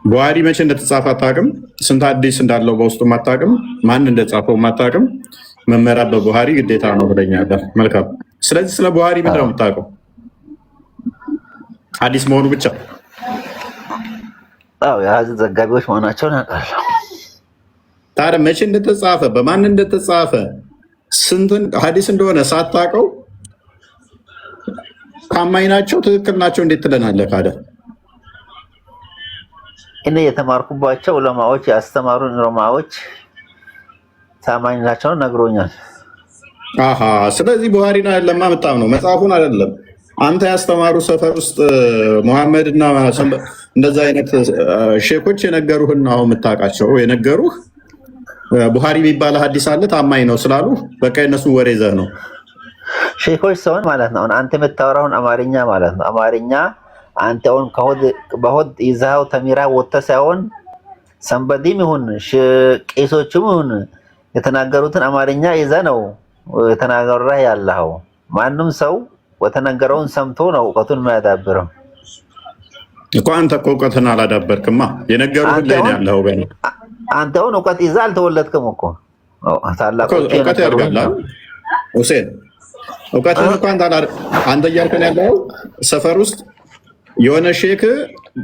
ቡኻሪ መቼ እንደተጻፈ አታውቅም። ስንት ሐዲስ እንዳለው በውስጡ አታውቅም። ማን እንደጻፈው አታውቅም። መመሪያ በቡኻሪ ግዴታ ነው ብለኛለህ። መልካም። ስለዚህ ስለ ቡኻሪ ምንድን ነው የምታውቀው? ሐዲስ መሆኑ ብቻ? አዎ የሐዲስ ዘጋቢዎች መሆናቸውን አውቃለሁ። ታዲያ መቼ እንደተጻፈ በማን እንደተጻፈ ስንት ሐዲስ እንደሆነ ሳታውቀው ታማኝ ናቸው ትክክል ናቸው እንዴት ትለናለህ? ካደ እኔ የተማርኩባቸው ዑለማዎች ያስተማሩን ዑለማዎች ታማኝ ናቸው ነግሮኛል። አሃ ስለዚህ ቡኻሪን አይደለም ማመጣም ነው መጽሐፉን አይደለም። አንተ ያስተማሩ ሰፈር ውስጥ መሐመድ እና እንደዛ አይነት ሼኮች የነገሩህን ነው የምታውቃቸው። የነገሩህ ቡኻሪ የሚባል ሐዲስ አለ ታማኝ ነው ስላሉ በቃ የነሱን ወሬ ይዘህ ነው። ሼኮች ሰውን ማለት ነው። አንተ የምታወራውን አማርኛ ማለት ነው። አማርኛ አንተ አሁን በሆድ ይዘኸው ተሚራ ወጥተህ ሳይሆን ሰንበዲም ይሁን ቄሶችም ይሁን የተናገሩትን አማርኛ ይዘህ ነው የተናገረህ ያለኸው። ማንም ሰው ወተነገረውን ሰምቶ ነው እውቀቱን የሚያዳብረው እኮ። አንተ እኮ እውቀትን አላዳበርክማ። የነገሩህን ላይ ነው ያለኸው። ገና አንተ አሁን እውቀት ይዘህ አልተወለድክም እኮ። ታላቆች እውቀት ያድጋል ሁሴን። እውቀትን እንኳን አንተ እያልከን ያለው ሰፈር ውስጥ የሆነ ሼክ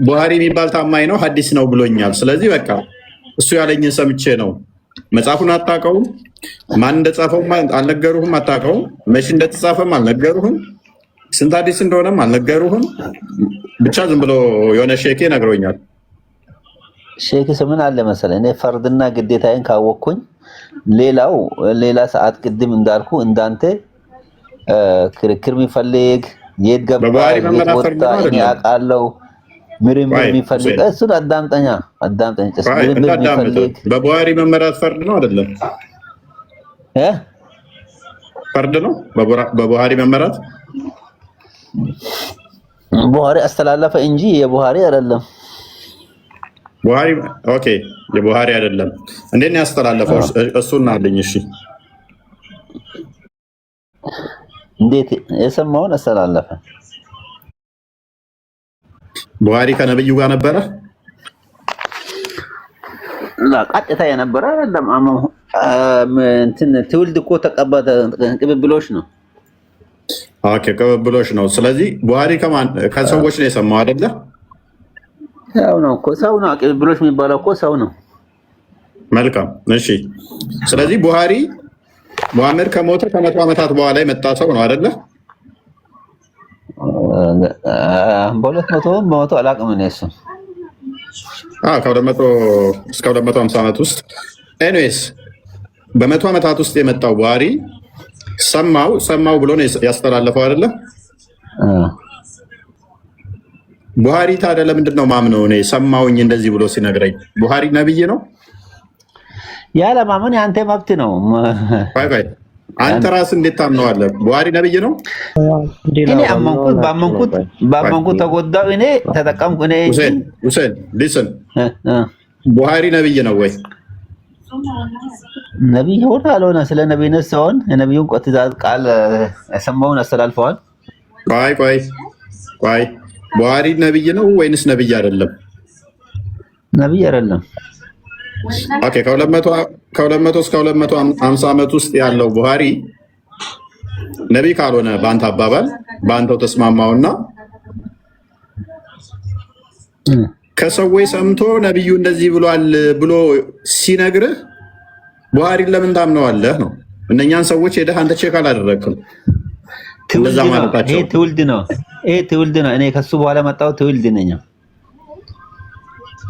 ቡሃሪ የሚባል ታማኝ ነው ሐዲስ ነው ብሎኛል። ስለዚህ በቃ እሱ ያለኝን ሰምቼ ነው። መጽሐፉን አታውቀውም፣ ማን እንደጻፈው አልነገሩህም፣ አታውቀውም፣ መቼ እንደተጻፈም አልነገሩህም፣ ስንት ሐዲስ እንደሆነም አልነገሩህም። ብቻ ዝም ብሎ የሆነ ሼክ ነግሮኛል። ሼክ ምን አለ መሰለህ፣ እኔ ፈርድና ግዴታዬን ካወቅኩኝ ሌላ ሰዓት ቅድም እንዳልኩ እንዳንተ ክርክር የሚፈልግ የት ገባ የት ወጣ እኔ አውቃለሁ ምርምር የሚፈልግ እሱን አዳምጠኝ ምርምር የሚፈልግ በቡሃሪ መመራት ፈርድ ነው አይደለም? ፈርድ ነው በቡሃሪ መመራት። ቡሃሪ አስተላለፈ እንጂ የቡሃሪ አይደለም። ቡሃሪ ኦኬ፣ የቡሃሪ አይደለም። እንዴት ነው ያስተላለፈው? እሱና አለኝ። እሺ እንዴት የሰማውን አስተላለፈ? ቡሃሪ ከነብዩ ጋር ነበረ? ቀጥታ የነበረ አይደለም። እንትን ትውልድ እኮ ቅብብሎሽ ነው። ኦኬ ቅብብሎሽ ነው። ስለዚህ ቡሃሪ ከሰዎች ነው የሰማው አይደለ? ሰው ነው እኮ ሰው ነው። ቅብብሎሽ የሚባለው እኮ ሰው ነው። መልካም እሺ። ስለዚህ ቡሃሪ ሙሐመድ ከሞተ ከ100 ዓመታት በኋላ የመጣ ሰው ነው አይደለ? በ200 አላውቅም እኔ እሱን ከ200 እስከ 250 ዓመት ውስጥ ኤኒዌይስ በ100 ዓመታት ውስጥ የመጣው ቡሃሪ ሰማው ብሎ ነው ያስተላለፈው አይደለ? ቡሃሪ ታዲያ ለምንድን ነው ማምነው? እኔ ሰማውኝ እንደዚህ ብሎ ሲነግረኝ ቡሃሪ ነብይ ነው? ያለ ማመን ያንተ መብት ነው። ቆይ አንተ ራስህ እንዴት ታምነዋለህ? ቡሃሪ ነብይ ነው? እኔ ባመንኩት ተጎዳው፣ እኔ ተጠቀምኩ። እኔ ሁሴን ሊስን ቡሃሪ ነብይ ነው ወይ? ነብይ ሆነ አልሆነ ስለ ነብይነት ሳይሆን የነብዩን ትእዛዝ ቃል የሰማውን አስተላልፈዋል። ቆይ ቡሃሪ ነብይ ነው ወይንስ ነብይ አይደለም? ነብይ አይደለም። ኦኬ ከ200 እስከ 250 ዓመት ውስጥ ያለው ቡሃሪ ነብይ ካልሆነ በአንተ አባባል በአንተው ተስማማውና ከሰዎች ሰምቶ ነብዩ እንደዚህ ብሏል ብሎ ሲነግርህ ቡሃሪን ለምን ታምነዋለህ ነው? እነኛን ሰዎች ሄደህ አንተ ቼክ አላደረግክም። እንደዛ ማለታቸው ይሄ ትውልድ ነው። እኔ ከሱ በኋላ መጣው ትውልድ ነኝ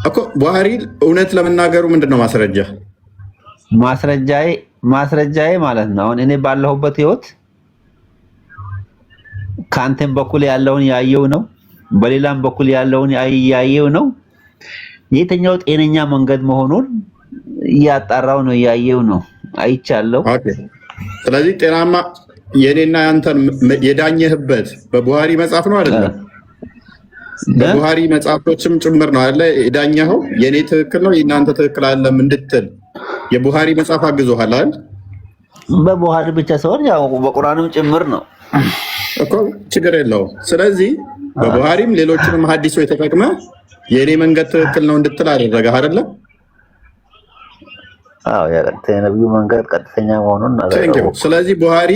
እኮ። ቡሃሪ እውነት ለመናገሩ ምንድነው ማስረጃ? ማስረጃዬ ማለት ነው አሁን እኔ ባለሁበት ህይወት ከአንተም በኩል ያለውን ያየው ነው፣ በሌላም በኩል ያለውን ያየው ነው። የትኛው ጤነኛ መንገድ መሆኑን እያጣራው ነው፣ ያየው ነው፣ አይቻለሁ። ስለዚህ ጤናማ የኔና ያንተን የዳኘህበት በቡሃሪ መጽሐፍ ነው አይደለም? በቡሃሪ መጽሐፎችም ጭምር ነው አይደለ የዳኘኸው? የኔ ትክክል ነው የእናንተ ትክክል አይደለም እንድትል የቡሃሪ መጽሐፍ አግዞሃል አይደል? በቡሃሪ ብቻ ሳይሆን ያው በቁርአንም ጭምር ነው እኮ። ችግር የለውም። ስለዚህ በቡሃሪም ሌሎችንም ሐዲሶች ተጠቅመህ የኔ መንገድ ትክክል ነው እንድትል አደረገህ አይደለ? አዎ የነብዩ መንገድ ቀጥተኛ መሆኑን አደረገው። ስለዚህ ቡሃሪ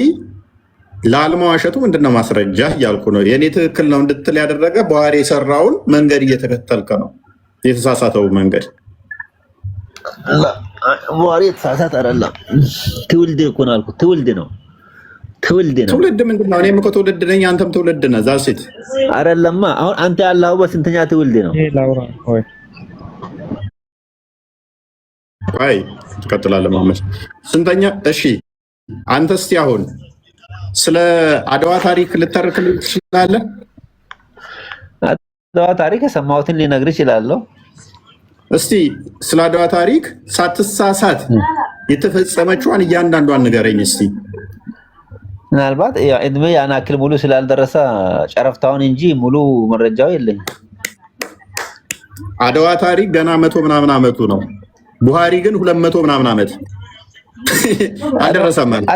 ላለመዋሸቱ ምንድነው ማስረጃ እያልኩ ነው። የኔ ትክክል ነው እንድትል ያደረገ ቡሃሪ የሰራውን መንገድ እየተከተልከ ነው። የተሳሳተው መንገድ ቡሃሪ የተሳሳተ አይደለም። ትውልድ እኮ ነው አልኩት። ትውልድ ነው። ትውልድ ምንድነው? እኔም እኮ ትውልድ ነኝ፣ አንተም ትውልድ ነህ። ዛሴት አይደለማ። አሁን አንተ ያለው በስንተኛ ትውልድ ነው? ቆይ ትቀጥላለህ ማለት ስንተኛ? እሺ አንተ እስቲ አሁን ስለ አድዋ ታሪክ ልተርክልኝ ትችላለህ? አድዋ ታሪክ የሰማሁትን ሊነግር ይችላለሁ። እስቲ ስለ አድዋ ታሪክ ሳትሳሳት የተፈጸመችዋን እያንዳንዷን ንገረኝ እስቲ። ምናልባት እድሜ ያን ያክል ሙሉ ስላልደረሰ ጨረፍታውን እንጂ ሙሉ መረጃው የለኝም። አድዋ ታሪክ ገና 100 ምናምን ዓመቱ ነው። ቡሃሪ ግን 200 ምናምን ዓመት አልደረሰም ማለት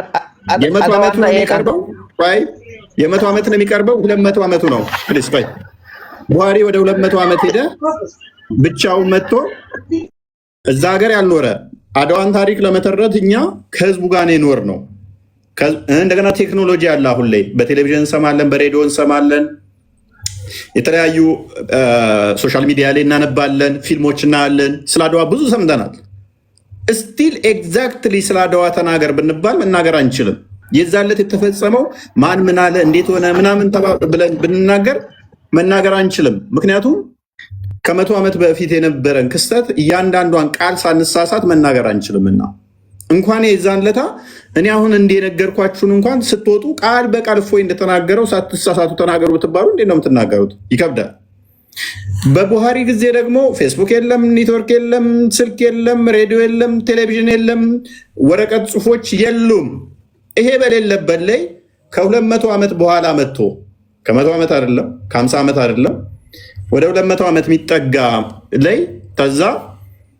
የ100 ዓመቱ ነው የሚቀርበው። የ100 ዓመት ነው የሚቀርበው፣ 200 ዓመቱ ነው። ፕሊስ ቆይ ቡሃሪ ወደ 200 ዓመት ሄደ ብቻውን መጥቶ እዛ ሀገር ያልኖረ አድዋን ታሪክ ለመተረት እኛ ከህዝቡ ጋር ነው የኖር ነው። እንደገና ቴክኖሎጂ አለ። አሁን ላይ በቴሌቪዥን እንሰማለን፣ በሬዲዮ እንሰማለን፣ የተለያዩ ሶሻል ሚዲያ ላይ እናነባለን፣ ፊልሞች እናያለን። ስለ አድዋ ብዙ ሰምተናል። ስቲል ኤግዛክትሊ ስለ አድዋ ተናገር ብንባል መናገር አንችልም። የዛለት የተፈጸመው ማን ምን አለ እንዴት ሆነ ምናምን ብለን ብንናገር መናገር አንችልም። ምክንያቱም ከ100 ዓመት በፊት የነበረን ክስተት እያንዳንዷን ቃል ሳንሳሳት መናገር አንችልምና እንኳን የዛን ለታ እኔ አሁን እንደነገርኳችሁን እንኳን ስትወጡ ቃል በቃል እፎይ እንደተናገረው ሳትሳሳቱ ተናገሩ ብትባሉ እንዴት ነው የምትናገሩት? ይከብዳል። በቡሃሪ ጊዜ ደግሞ ፌስቡክ የለም፣ ኔትወርክ የለም፣ ስልክ የለም፣ ሬዲዮ የለም፣ ቴሌቪዥን የለም፣ ወረቀት ጽሁፎች የሉም። ይሄ በሌለበት ላይ ከ200 ዓመት በኋላ መጥቶ ከ100 ዓመት አይደለም ከ50 ዓመት አይደለም ወደ 200 ዓመት የሚጠጋ ላይ ተዛ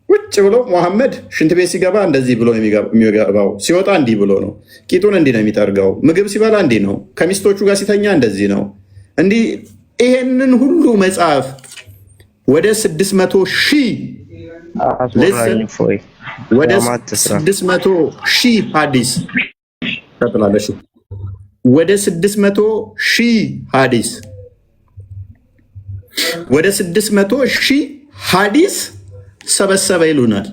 ቁጭ ብሎ መሐመድ ሽንት ቤት ሲገባ እንደዚህ ብሎ የሚገባው፣ ሲወጣ እንዲህ ብሎ ነው፣ ቂጡን እንዲህ ነው የሚጠርገው፣ ምግብ ሲበላ እንዲህ ነው፣ ከሚስቶቹ ጋር ሲተኛ እንደዚህ ነው። እንዲህ ይሄንን ሁሉ መጽሐፍ ወደ 600 ሺህ ወደ 600 ሺህ ሐዲስ ተጥላለሽ፣ ወደ 600 ሺህ ሐዲስ ወደ 600 ሺህ ሐዲስ ሰበሰበ ይሉናል።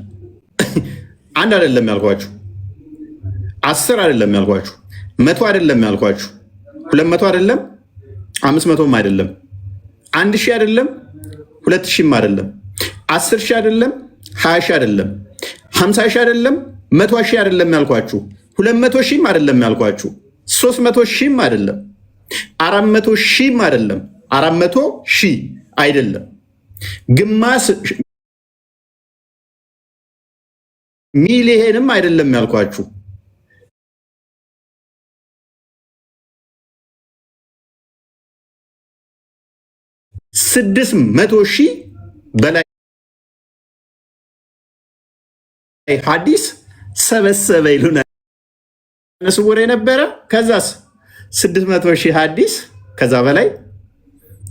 አንድ አይደለም ያልኳችሁ፣ 10 አይደለም ያልኳችሁ፣ 100 አይደለም ያልኳችሁ፣ 200 አይደለም፣ 500ም አይደለም፣ 1000 አይደለም፣ 2000ም አይደለም፣ 10000 አይደለም፣ 20000 አይደለም፣ 50000 አይደለም፣ 100000 አይደለም ያልኳችሁ፣ 200,000ም አይደለም ያልኳችሁ፣ 300,000ም አይደለም፣ 400,000ም አይደለም፣ 400,000 አይደለም፣ ግማሽ ሚሊየንም አይደለም ያልኳችሁ፣ 600,000 በላይ ሐዲስ ሰበሰበ ይሉናል። ስውር የነበረ ከዛስ 600,000 ሐዲስ ከዛ በላይ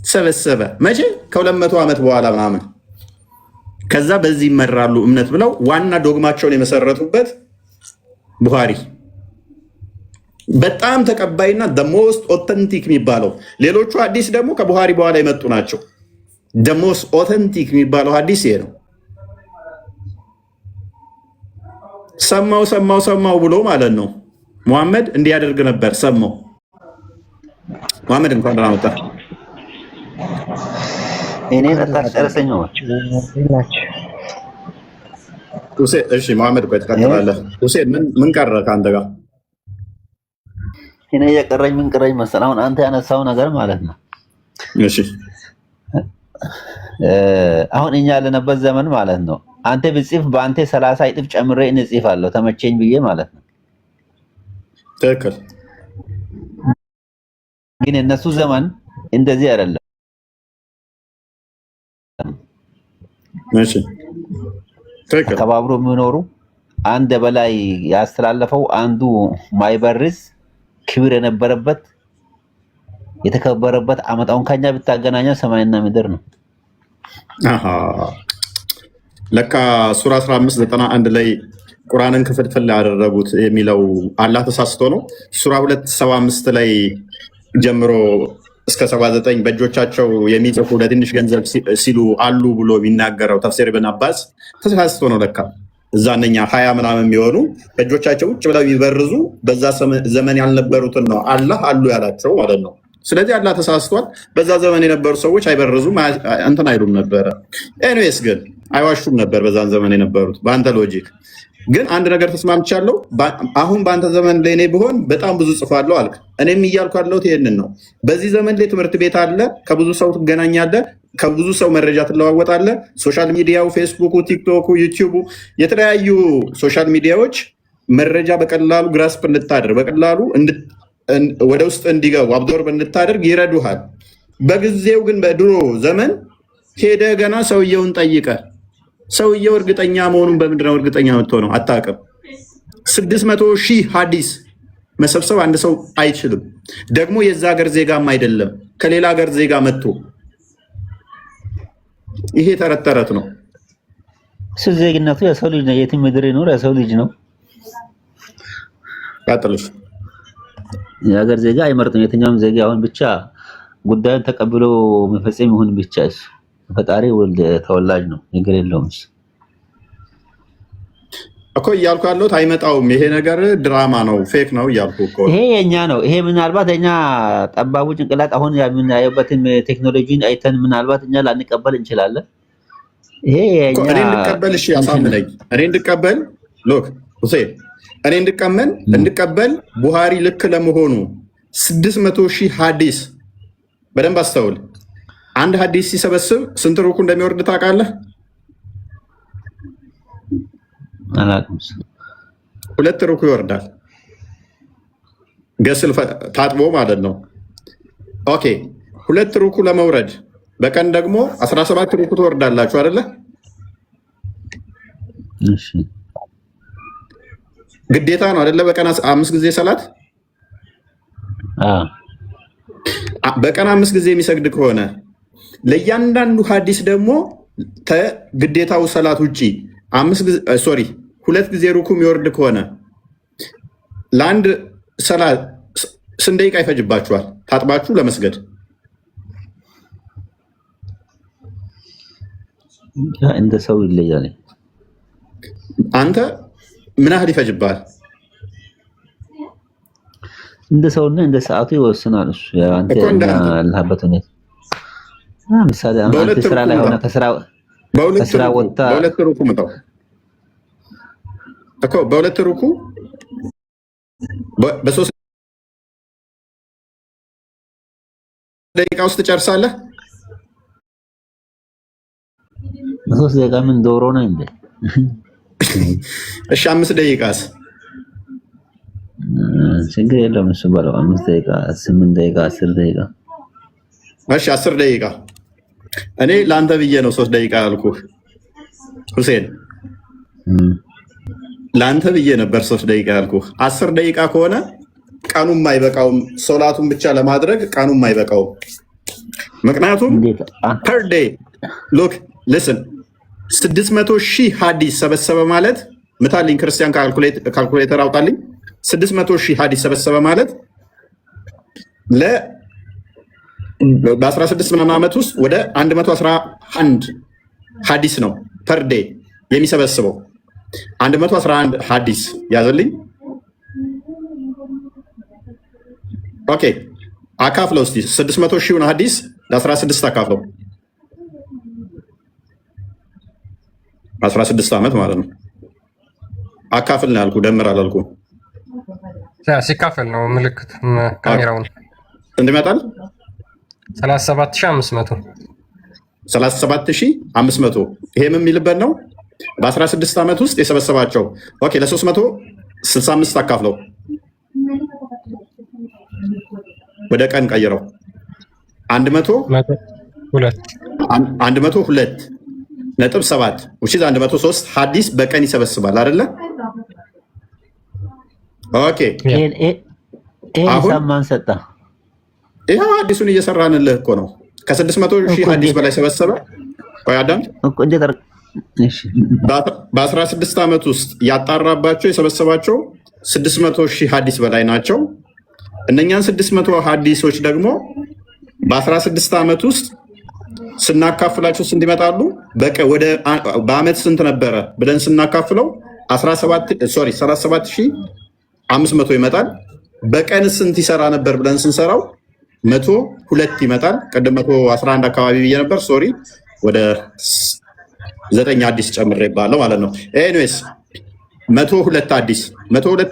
ሰበሰበ። መቼ? ከ200 ዓመት በኋላ ምናምን። ከዛ በዚህ ይመራሉ እምነት ብለው ዋና ዶግማቸውን የመሰረቱበት ቡሃሪ በጣም ተቀባይና ደሞስት ኦተንቲክ የሚባለው። ሌሎቹ ሐዲስ ደግሞ ከቡሃሪ በኋላ የመጡ ናቸው። ደሞስት ኦተንቲክ የሚባለው ሐዲስ ይሄ ነው። ሰማው ብሎ ማለት ነው። ሙሐመድ እንዲያደርግ ነበር። ሰማው ሙሐመድ እንኳን ደህና መጣ። እኔ ተጨረሰኝ ነው ሁሴን። እሺ ሙሐመድ ቆይ ትቀጥላለህ። ሁሴን ምን ቀረ ከአንተ ጋር? እኔ የቀረኝ ምን ቀረኝ መሰለህ? አሁን አንተ ያነሳው ነገር ማለት ነው። እሺ አሁን እኛ ያለንበት ዘመን ማለት ነው። አንተ ብጽፍ በአንተ 30 እጥፍ ጨምሬ እንጽፋለሁ ተመቸኝ ብዬ ማለት ነው። ትክክል። ግን እነሱ ዘመን እንደዚህ አይደለም። እሺ ትክክል። ተባብሮ የሚኖሩ አንድ በላይ ያስተላለፈው አንዱ ማይበርስ ክብር የነበረበት የተከበረበት አመጣውን ከኛ ብታገናኘው ሰማይና ምድር ነው። ለካ ሱራ 1591 ላይ ቁርአንን ክፍልፍል ያደረጉት የሚለው አላህ ተሳስቶ ነው። ሱራ 275 ላይ ጀምሮ እስከ 79 በእጆቻቸው የሚጽፉ ለትንሽ ገንዘብ ሲሉ አሉ ብሎ የሚናገረው ተፍሲር ኢብን አባስ ተሳስቶ ነው። ለካ እዛ እነኛ 20 ምናምን የሚሆኑ በእጆቻቸው ውጭ ብለው የሚበርዙ በዛ ዘመን ያልነበሩትን ነው አላህ አሉ ያላቸው ማለት ነው። ስለዚህ አላህ ተሳስቷል። በዛ ዘመን የነበሩ ሰዎች አይበርዙም እንትን አይሉም ነበረ። ኤኒዌይስ ግን አይዋሹም ነበር በዛን ዘመን የነበሩት። በአንተ ሎጂክ ግን አንድ ነገር ተስማምቻለሁ። አሁን በአንተ ዘመን ላይ እኔ ብሆን በጣም ብዙ ጽፋለሁ አልክ። እኔም እያልኩ ያለሁት ይሄንን ነው። በዚህ ዘመን ላይ ትምህርት ቤት አለ፣ ከብዙ ሰው ትገናኛለህ፣ ከብዙ ሰው መረጃ ትለዋወጣለህ። ሶሻል ሚዲያው፣ ፌስቡኩ፣ ቲክቶኩ፣ ዩቲዩቡ፣ የተለያዩ ሶሻል ሚዲያዎች መረጃ በቀላሉ ግራስፕ እንድታደርግ በቀላሉ ወደ ውስጥ እንዲገቡ አብዞርብ እንድታደርግ ይረዱሃል። በጊዜው ግን በድሮ ዘመን ሄደ ገና ሰውየውን ጠይቀ ሰውየው እርግጠኛ መሆኑን በምንድነው እርግጠኛ የምትሆነው? አታውቅም። 600,000 ሐዲስ መሰብሰብ አንድ ሰው አይችልም። ደግሞ የዛ ሀገር ዜጋም አይደለም፣ ከሌላ ሀገር ዜጋ መጥቶ ይሄ ተረት ተረት ነው። እሱ ዜግነቱ የሰው ልጅ ነው። የትም ምድር ይኖር የሰው ልጅ ነው። ቀጥልሽ የሀገር ዜጋ አይመርጥም። የትኛውም ዜጋ አሁን ብቻ ጉዳዩን ተቀብሎ መፈጸም ይሁን ብቻ እሱ ፈጣሪ ወልድ ተወላጅ ነው፣ ነገር የለውም እኮ እያልኩ ያለሁት አይመጣውም። ይሄ ነገር ድራማ ነው፣ ፌክ ነው እያልኩ እኮ። ይሄ የኛ ነው። ይሄ ምናልባት እኛ ጠባቡ ጭንቅላት አሁን የምናየበትን ቴክኖሎጂን አይተን ምናልባት እኛ ላንቀበል እንችላለን። ይሄ የኛ እኔ እንድቀበል እሺ፣ ያሳምነኝ እኔ እንድቀበል ሎክ ሁሴን እኔ እንድቀበል ቡሃሪ ልክ ለመሆኑ 600,000 ሐዲስ በደንብ አስተውል። አንድ ሐዲስ ሲሰበስብ ስንት ሩኩ እንደሚወርድ ታውቃለህ? አላውቅም። 2 ሩኩ ይወርዳል። ገስል ታጥቦ ማለት ነው። ኦኬ 2 ሩኩ ለመውረድ በቀን ደግሞ 17 ሩኩ ትወርዳላችሁ አይደለ? እሺ ግዴታ ነው አይደለ? በቀን 5 ጊዜ ሰላት በቀን 5 ጊዜ የሚሰግድ ከሆነ ለእያንዳንዱ ሐዲስ ደግሞ ግዴታው ሰላት ውጪ 2 ጊዜ ሩኩ የሚወርድ ከሆነ ለአንድ ሰላት ስንት ደቂቃ ይፈጅባችኋል ታጥባችሁ ለመስገድ? እንደ ሰው ይለያል። አንተ ምን ያህል ይፈጅብሃል? እንደ ሰውና እንደ ሰዓቱ ይወስናል እሱ። አንተ ያለህበት ሁኔታ ምሳሌ አንተ ስራ ላይ ሆነ ከስራ ወጣ በሁለት ሩኩ መጣው እኮ በሁለት ሩኩ በ3 ደቂቃ ውስጥ ትጨርሳለህ። በ3 ደቂቃ ምን ዶሮ ነው እንዴ? እሺ 5 ደቂቃስ? ችግር የለም እሱ ባለው 5 ደቂቃ 8 ደቂቃ 10 ደቂቃ። እሺ 10 ደቂቃ። እኔ ለአንተ ብዬ ነው 3 ደቂቃ ያልኩህ ሁሴን፣ ለአንተ ብዬ ነበር 3 ደቂቃ ያልኩህ። 10 ደቂቃ ከሆነ ቀኑም አይበቃውም፣ ሶላቱን ብቻ ለማድረግ ቀኑም አይበቃውም። ምክንያቱም ፐር ዴይ ሉክ ሊስን 600,000 ሐዲስ ሰበሰበ ማለት ምታልኝ ክርስቲያን ካልኩሌተር አውጣልኝ። 600,000 ሐዲስ ሰበሰበ ማለት በ16 ምናምን ዓመት ውስጥ ወደ 111 ሐዲስ ነው ፐር ዴይ የሚሰበስበው። 111 ሐዲስ ያዘልኝ። ኦኬ አካፍለው እስቲ 600,000 ሐዲስ ለ16 አካፍለው 16 ዓመት ማለት ነው። አካፍል ነው ያልኩህ፣ ደምር አላልኩም። ሲካፈል ነው ምልክት ካሜራውን እንዲመጣል 37,500 37,500 ይሄም የሚልበት ነው። በ16 ዓመት ውስጥ የሰበሰባቸው ኦኬ ለ365 አካፍለው ወደ ቀን ቀይረው 102.7 103 ሐዲስ በቀን ይሰበስባል አይደለ? ኦኬ አሁን ማን ሰጣ? ይሄው አዲሱን እየሰራንልህ እኮ ነው። ከ600,000 ሐዲስ በላይ ሰበሰበ። ቆይ አዳም በ16 ዓመት ውስጥ ያጣራባቸው የሰበሰባቸው 600,000 ሐዲስ በላይ ናቸው። እነኛን 600 ሐዲሶች ደግሞ በ16 ዓመት ውስጥ ስናካፍላቸው ስንት ይመጣሉ? በአመት ስንት ነበረ ብለን ስናካፍለው 37,500 ይመጣል። በቀን ስንት ይሰራ ነበር ብለን ስንሰራው 102 ይመጣል። ቅድም 111 አካባቢ ብዬ ነበር፣ ሶሪ ወደ 9 ሐዲስ ጨምሬባለሁ ማለት ነው። ኤኒዌይስ 102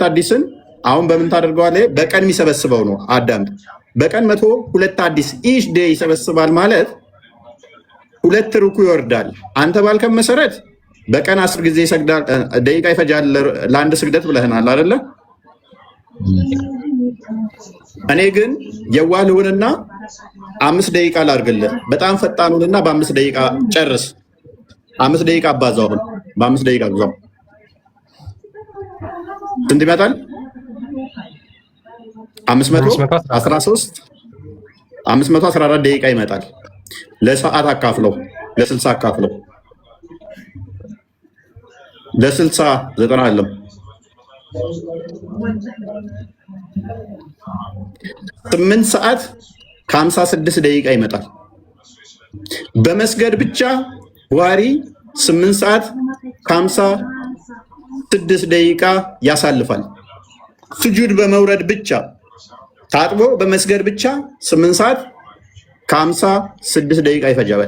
ሐዲስን አሁን በምን ታደርገዋለህ? በቀን የሚሰበስበው ነው። አዳም በቀን 102 ሐዲስ ኢች ዴይ ይሰበስባል ማለት 2 ሩኩ ይወርዳል። አንተ ባልከም መሰረት በቀን 10 ጊዜ ይሰግዳል፣ ደቂቃ ይፈጃል ለአንድ ስግደት ብለህናል አይደለ? እኔ ግን የዋህ ልሁንና 5 ደቂቃ ላድርግልህ። በጣም ፈጣኑንና በ5 ደቂቃ ጨርስ። 5 ደቂቃ አባዛው። አሁን በ5 ደቂቃ አባዛው ስንት ይመጣል? 514 ደቂቃ ይመጣል። ለሰዓት አካፍለው፣ ለ60 አካፍለው፣ ለ60 90 አይደለም 8 ሰዓት ከ56 ደቂቃ ይመጣል። በመስገድ ብቻ ቡሃሪ 8 ሰዓት ከ56 ደቂቃ ያሳልፋል። ስጁድ በመውረድ ብቻ ታጥቦ በመስገድ ብቻ 8 ሰዓት ከ56 ደቂቃ ይፈጃል።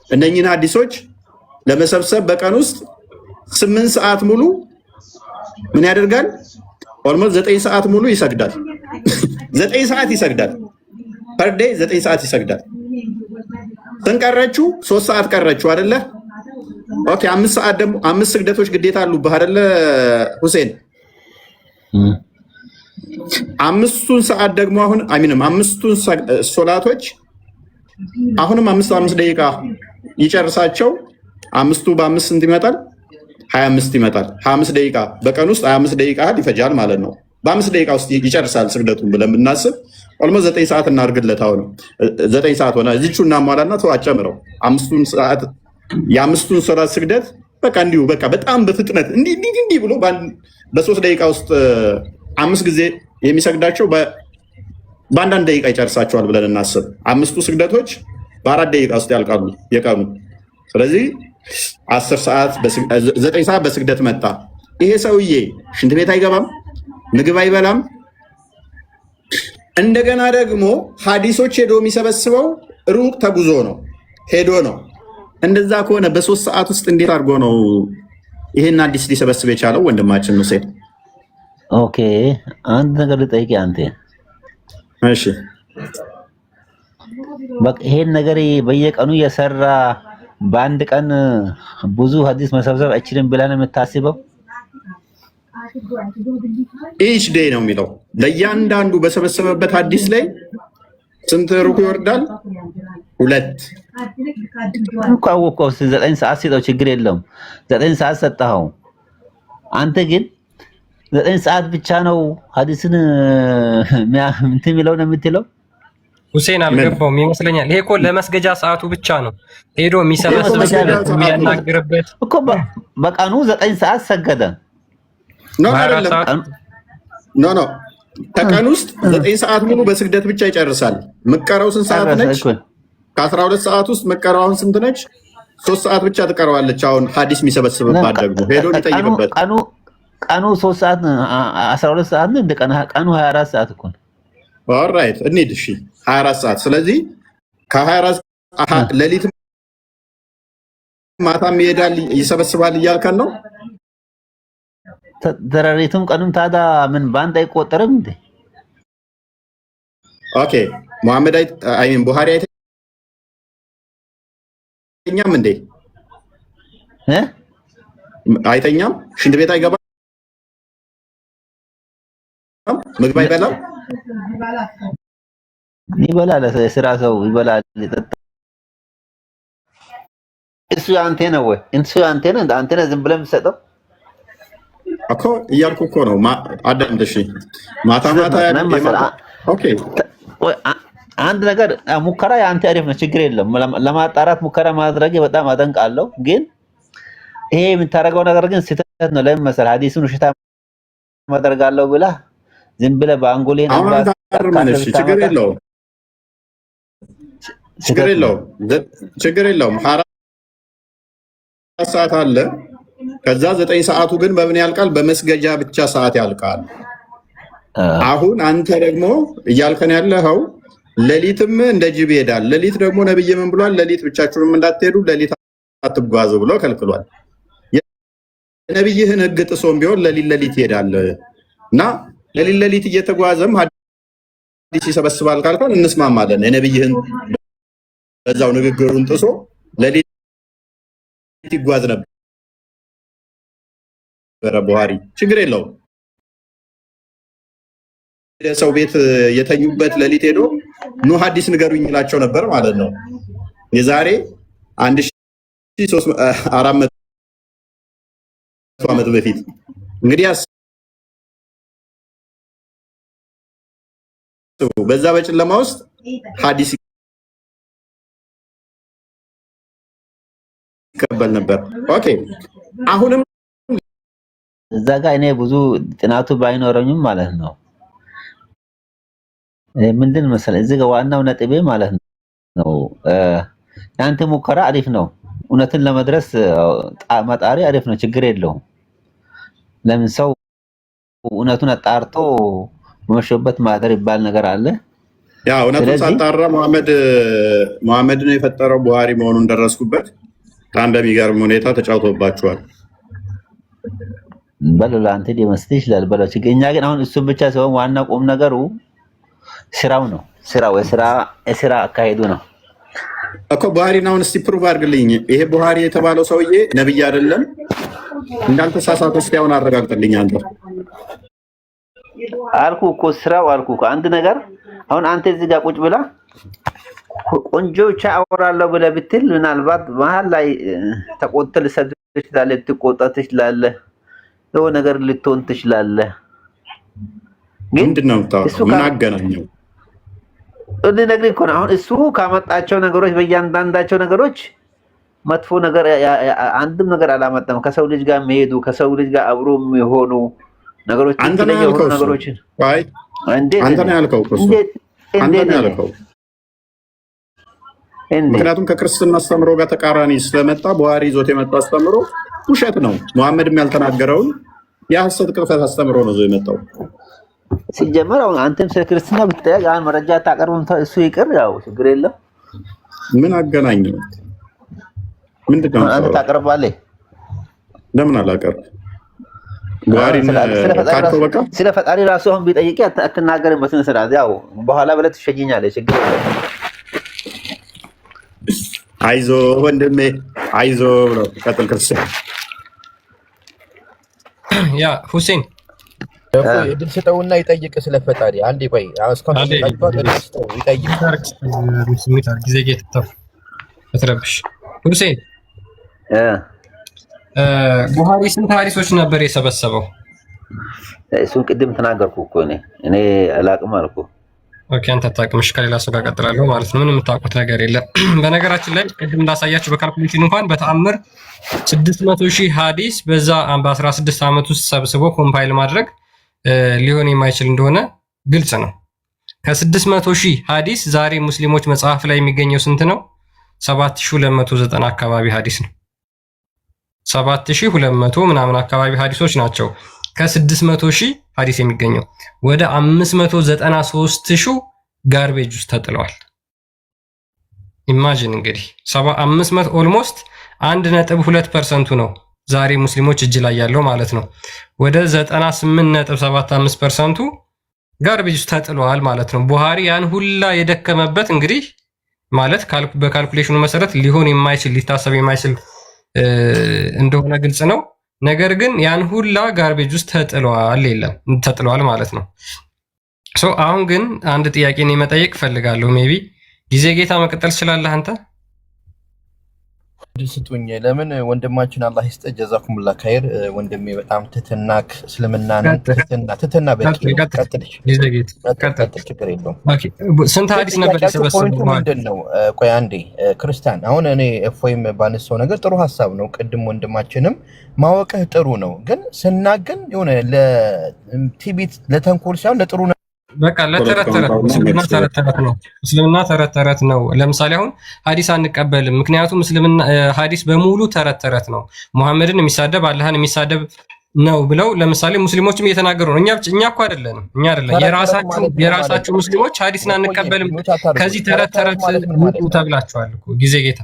እነኚህን ሐዲሶች ለመሰብሰብ በቀን ውስጥ 8 ሰዓት ሙሉ ምን ያደርጋል? ኦልሞስት 9 ሰዓት ሙሉ ይሰግዳል። 9 ሰዓት ይሰግዳል። ፐርዴይ 9 ሰዓት ይሰግዳል። ስንቀረችው 3 ሰዓት ቀረችው አይደለ? ኦኬ 5 ሰዓት ደግሞ 5 ስግደቶች ግዴታ አሉብህ አይደለ ሁሴን? አምስቱን ሰዓት ደግሞ አሁን አምስቱን ሶላቶች አሁንም 5 ደቂቃ ይጨርሳቸው። አምስቱ በ5 ስንት ይመጣል? 25 ይመጣል። 25 ደቂቃ በቀን ውስጥ 25 ደቂቃ ይፈጃል ማለት ነው። በ5 ደቂቃ ውስጥ ይጨርሳል ስግደቱን ብለን ብናስብ ኦልሞስት 9 ሰዓት እናድርግለት። አሁን 9 ሰዓት ሆነ። እዚቹ እናሟላና ተው አጨምረው። የአምስቱን ሶላት ስግደት በቃ እንዲሁ በቃ በጣም በፍጥነት እንዲህ ብሎ በ3 ደቂቃ ውስጥ 5 ጊዜ የሚሰግዳቸው በአንዳንድ ደቂቃ ይጨርሳቸዋል ብለን እናስብ። 5ቱ ስግደቶች በ4 ደቂቃ ውስጥ ያልቃሉ የቀኑ። ስለዚህ 9 ሰዓት በስግደት መጣ። ይሄ ሰውዬ ሽንት ቤት አይገባም፣ ምግብ አይበላም። እንደገና ደግሞ ሐዲሶች ሄዶ የሚሰበስበው ሩቅ ተጉዞ ነው ሄዶ ነው። እንደዛ ከሆነ በ3 ሰዓት ውስጥ እንዴት አድርጎ ነው ይሄን ሐዲስ ሊሰበስብ የቻለው? ወንድማችን ነው ሴት። ኦኬ አንድ ነገር ልጠይቅ አንተ። እሺ በቃ ይሄን ነገር በየቀኑ እየሰራ በአንድ ቀን ብዙ ሐዲስ መሰብሰብ አይችልም ብለህ ነው የምታስበው? ኢች ዴይ ነው የሚለው ለእያንዳንዱ በሰበሰበበት ሐዲስ ላይ ስንት ሩኩ ይወርዳል? 2 እኮ አወቀው። 9 ሰዓት ሲጠው ችግር የለውም። 9 ሰዓት ሰጠኸው። አንተ ግን 9 ሰዓት ብቻ ነው ሐዲስን እንትን የሚለው ነው የምትለው? ሁሴን አልገባውም ይመስለኛል። ይሄ እኮ ለመስገጃ ሰዓቱ ብቻ ነው ሄዶ የሚሰበስብበት የሚያናግርበት እኮ። በቀኑ 9 ሰዓት ሰገደ። ኖ ከቀን ውስጥ 9 ሰዓት ሙሉ በስግደት ብቻ ይጨርሳል። መቀረው ስንት ሰዓት ነች? ከ12 ሰዓት ውስጥ መቀረው አሁን ስንት ነች? 3 ሰዓት ብቻ ትቀረዋለች። አሁን ሐዲስ የሚሰበስብባት ደግሞ ሄዶ ሊጠይቅበት ቀኑ 3 ሰዓት 12 ሰዓት ነው። እንደ ቀኑ 24 ሰዓት እኮ ነው። ኦልራይት እንሂድ። እሺ 24 ሰዓት። ስለዚህ ከ24 ሌሊት ማታም ይሄዳል ይሰበስባል እያልከን ነው? ተራሪቱም ቀኑም ታዲያ ምን ባንድ አይቆጠርም እንዴ? ኦኬ መሐመድ ቡሃሪ አይተኛም እንዴ? አይተኛም? ሽንት ቤት አይገባም? ምግብ አይበላም? ይበላል። የስራ ሰው ይበላል፣ ይጠጣል። እሱ አንተ ነው ወይ? እሱ አንተ ነው? አንተ ነህ ዝም ብለህ የምትሰጠው እኮ እያልኩ እኮ ነው። አዳምጥ እሺ። ማታ ኦኬ። አንድ ነገር ሙከራ የአንተ አሪፍ ነው፣ ችግር የለም። ለማጣራት ሙከራ ማድረግ በጣም አደንቃለሁ። ግን ይሄ የምታደርገው ነገር ግን ስህተት ነው። ለምን መሰለህ? ሐዲሱን ውሸታ ማደርጋለሁ ብለህ ዝም ብለህ በአንጎሌን ችግር የለውም። 24 ሰዓት አለ። ከዛ 9 ሰዓቱ ግን በምን ያልቃል? በመስገጃ ብቻ ሰዓት ያልቃል። አሁን አንተ ደግሞ እያልከን ያለኸው ሌሊትም እንደ ጅብ ይሄዳል። ሌሊት ደግሞ ነብይ ምን ብሏል? ሌሊት ብቻችሁንም እንዳትሄዱ፣ ሌሊት አትጓዙ ብሎ ከልክሏል። የነብይህን ሕግ ጥሶም ቢሆን ሌሊት ይሄዳል እና ሌሊት እየተጓዘም ሐዲስ ይሰበስባል ካልከን እንስማማለን። የነብይህን በዛው ንግግሩን ጥሶ ሌሊት ይጓዝ ነበር ቡሃሪ፣ ችግር የለውም። ሰው ቤት የተኙበት ሌሊት ሄዶ ኑ ሐዲስ ንገሩኝ ይላቸው ነበር ማለት ነው። የዛሬ 1400 ዓመት በፊት እንግዲህ በዛ በጨለማ ውስጥ ሐዲስ ይቀበል ነበር። ኦኬ አሁንም እዛ ጋር እኔ ብዙ ጥናቱ ባይኖረኝም ማለት ነው ምንድን መሰለህ እዚህ ጋር ዋናው ነጥቤ ማለት ነው የአንተ ሙከራ አሪፍ ነው። እውነትን ለመድረስ መጣሪ አሪፍ ነው፣ ችግር የለውም። ለምን ሰው እውነቱን አጣርቶ መሸበት ማደር ይባል ነገር አለ። ያ እውነቱን ሳጣራ መሐመድን የፈጠረው ቡሃሪ መሆኑን ደረስኩበት። በጣም በሚገርም ሁኔታ ተጫውቶባቸዋል። በለው አንተ ዲመስት ይችላል በለው ችግር። እኛ ግን አሁን እሱን ብቻ ሳይሆን ዋና ቁም ነገሩ ስራው ነው። የስራ አካሄዱ ነው እኮ። ቡሃሪን አሁን እስቲ ፕሩቭ አድርግልኝ። ይሄ ቡሃሪ የተባለው ሰውዬ ነብይ አይደለም እንዳልተሳሳተ እስቲ አሁን አረጋግጥልኝ አንተ። አልኩህ እኮ ስራው አልኩህ እኮ አንድ ነገር። አሁን አንተ እዚህ ጋር ቁጭ ብላ ቆንጆ ብቻ አወራለሁ ብለህ ብትል ምናልባት መሀል ላይ ተቆጥተህ ልትሰድብ ትችላለህ፣ ልትቆጣ ትችላለህ፣ የሆነ ነገር ልትሆን ትችላለህ። ግን ምንድን ነው የምታወራው? ምን አገናኘው? ልነግርህ እኮ ነው። አሁን እሱ ካመጣቸው ነገሮች በእያንዳንዳቸው ነገሮች መጥፎ ነገር አንድም ነገር አላመጣም። ከሰው ልጅ ጋር የሚሄዱ ከሰው ልጅ ጋር አብሮ የሚሆኑ ነገሮች ትክክለኛ የሆኑ ነገሮችን አንተ ነው ያልከው። ምክንያቱም ከክርስትና አስተምሮ ጋር ተቃራኒ ስለመጣ ቡሃሪ ይዞት የመጣው አስተምሮ ውሸት ነው። መሐመድም ያልተናገረውን የሐሰት ቅጥፈት አስተምሮ ነው ይዞ የመጣው። ሲጀመር አሁን አንተም ስለ ክርስትና ብትጠይቅ አሁን መረጃ ታቀርብም እሱ ይቅር፣ ያው ችግር የለም። ምን አገናኘው? ምንድነው አንተ ታቀርባለህ? ለምን አላቀርብ? ቡሃሪን ካርቶ በቃ ስለ ፈጣሪ ራሱ አሁን ቢጠይቅ አትናገርም በስነ ስርዓት። ያው በኋላ ብለህ ትሸጂኛለህ፣ ችግር የለም። አይዞ ወንድሜ አይዞ ብሎ ቀጥል። ክርስቲያን ያ ሁሴን እድል ስጠውና ይጠይቅ ስለ ፈጣሪ። አንዴ ቆይ እስካሁን ይጠይቅ ጊዜ ጌታ ተረብሽ። ሁሴን ቡሃሪ ስንት ሐዲሶች ነበር የሰበሰበው? እሱን ቅድም ተናገርኩ እኮ እኔ አላቅም አልኩ። ኦኬ አንተ አታውቅም። ከሌላ ሰው ጋር ቀጥላለሁ ማለት ነው። ምንም የምታውቁት ነገር የለም። በነገራችን ላይ ቅድም እንዳሳያችሁ በካልኩሌሽን እንኳን በተአምር 600,000 ሐዲስ በዛ በ16 ዓመት ውስጥ ሰብስቦ ኮምፓይል ማድረግ ሊሆን የማይችል እንደሆነ ግልጽ ነው። ከ600,000 ሐዲስ ዛሬ ሙስሊሞች መጽሐፍ ላይ የሚገኘው ስንት ነው? 7290 አካባቢ ሐዲስ ነው። 7200 ምናምን አካባቢ ሐዲሶች ናቸው ከ600,000 ሐዲስ የሚገኘው። ወደ 593,000 ጋርቤጅ ውስጥ ተጥለዋል። ኢማጂን እንግዲህ 500 ኦልሞስት 1.2% ነው ዛሬ ሙስሊሞች እጅ ላይ ያለው ማለት ነው። ወደ 98.75% ጋርቤጅ ውስጥ ተጥለዋል ማለት ነው። ቡሃሪ ያን ሁላ የደከመበት እንግዲህ ማለት በካልኩሌሽኑ መሰረት ሊሆን የማይችል ሊታሰብ የማይችል እንደሆነ ግልጽ ነው። ነገር ግን ያን ሁላ ጋርቤጅ ውስጥ ተጥለዋል ማለት ነው። አሁን ግን አንድ ጥያቄ እኔ መጠየቅ ፈልጋለሁ። ሜቢ ጊዜ ጌታ መቀጠል ትችላለህ አንተ? ስጡኝ። ለምን ወንድማችን አላህ ይስጥ ጀዛኩሙላ ኸይር። ወንድሜ በጣም ትትናክ እስልምናን ትትና በቂ ቀጥል፣ ችግር የለውም። ስንት ሐዲስ ነበር የሰበሰበው? ምንድን ነው? ቆይ አንዴ ክርስቲያን፣ አሁን እኔ እፎይም ባነሳው ነገር ጥሩ ሀሳብ ነው። ቅድም ወንድማችንም ማወቅህ ጥሩ ነው፣ ግን ስናገን የሆነ ለቲቢት ለተንኮል ሳይሆን ለጥሩ ነው። በቃ ለተረት እስልምና ተረት ተረት ነው። ለምሳሌ አሁን ሐዲስ አንቀበልም፣ ምክንያቱም እስልምና ሐዲስ በሙሉ ተረት ነው፣ ሙሐመድን የሚሳደብ አላህን የሚሳደብ ነው ብለው ለምሳሌ ሙስሊሞችም እየተናገሩ ነው። እኛ እኮ አይደለም የራሳችሁ ሙስሊሞች ሐዲስን አንቀበልም ከዚህ ተረት ውጡ ተብላችኋል እኮ። ጊዜ ጌታ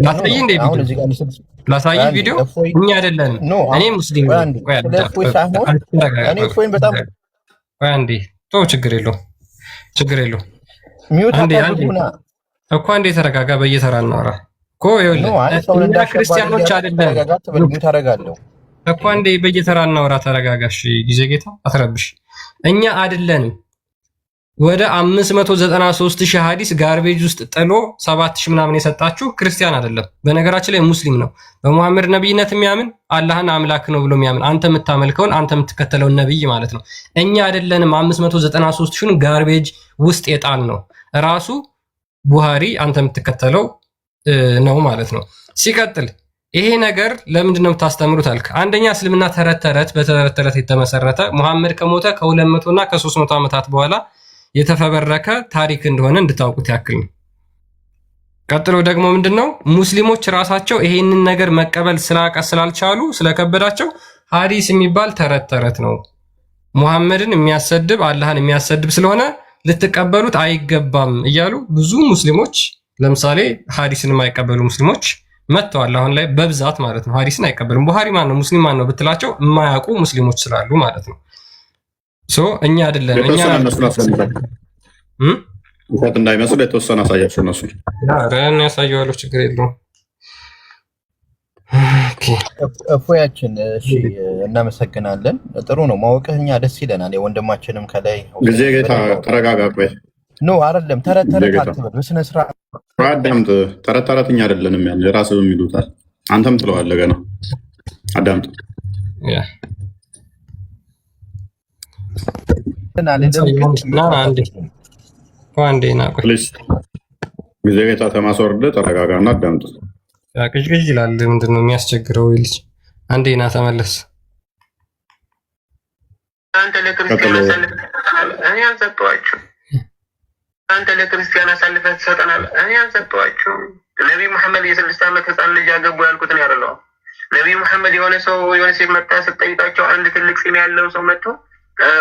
ላሳይ እንደ ላሳይ ቪዲዮ እኛ አይደለንም። እኔ ሙስሊም ቆይ አንዴ ተው፣ ችግር የለውም እኮ አንዴ ተረጋጋ። በየተራ እናውራ እኮ እኛ ክርስቲያኖች አይደለም እኮ አንዴ በየተራ እናውራ። ተረጋጋሽ ጊዜ ጌታ አትረብሽ። እኛ አይደለንም። ወደ 593,000 ሐዲስ ጋርቤጅ ውስጥ ጥሎ 7,000 ምናምን የሰጣችሁ ክርስቲያን አይደለም። በነገራችን ላይ ሙስሊም ነው። በሙሐመድ ነብይነት የሚያምን አላህን አምላክ ነው ብሎ የሚያምን አንተ የምታመልከውን አንተ የምትከተለውን ነብይ ማለት ነው። እኛ አይደለንም 593,000 ጋርቤጅ ውስጥ የጣል ነው ራሱ ቡሃሪ አንተ የምትከተለው ነው ማለት ነው። ሲቀጥል ይሄ ነገር ለምንድን ነው የምታስተምሩት አልክ? አንደኛ እስልምና በተረት ተረት የተመሰረተ ሙሐመድ ከሞተ ከ200 እና ከ300 ዓመታት በኋላ የተፈበረከ ታሪክ እንደሆነ እንድታውቁት ያክል ነው። ቀጥሎ ደግሞ ምንድነው ሙስሊሞች ራሳቸው ይሄንን ነገር መቀበል ስላልቻሉ ስለከበዳቸው ሐዲስ የሚባል ተረት ተረት ነው፣ ሙሐመድን የሚያሰድብ አላህን የሚያሰድብ ስለሆነ ልትቀበሉት አይገባም እያሉ ብዙ ሙስሊሞች ለምሳሌ ሐዲስን የማይቀበሉ ሙስሊሞች መጥተዋል። አሁን ላይ በብዛት ማለት ነው ሐዲስን አይቀበልም። ቡሃሪ ማን ነው ሙስሊም ማን ነው ብትላቸው የማያውቁ ሙስሊሞች ስላሉ ማለት ነው። እኛ አይደለም እኛ እንኳን እንዳይመስል የተወሰነ አሳያቸው እነሱ ረን ያሳየዋለሁ ችግር የለውም። እፎያችን እሺ፣ እናመሰግናለን። ጥሩ ነው ማወቅህ፣ እኛ ደስ ይለናል። የወንድማችንም ከላይ ጊዜ ጌታ ተረጋጋ። ቆይ ኖ አይደለም ተረት ተረት አትበል፣ በስነ ስርዓት አዳምጥ። ተረት ተረት እኛ አይደለንም ያለ ራስህ የሚሉታል አንተም ትለዋለህ። ገና አዳምጥ። ጊዜ ጌታ ተማስወርደ ተረጋጋና አዳምጥ። ቅዥቅዥ ይላል። ምንድን ነው የሚያስቸግረው? ልጅ አንዴ ና ተመለስ። አንተ ለክርስቲያን እኔ አልሰጠኋቸውም። አንተ ለክርስቲያን አሳልፈህ ትሰጠናለህ። እኔ አልሰጠኋቸውም። ነቢይ መሐመድ የ6 ዓመት ህፃን ልጅ አገቡ ያልኩትን ያደለው ነቢይ መሐመድ የሆነ ሴት መጣ ስትጠይቃቸው አንድ ትልቅ ፂም ያለው ሰው መጥቶ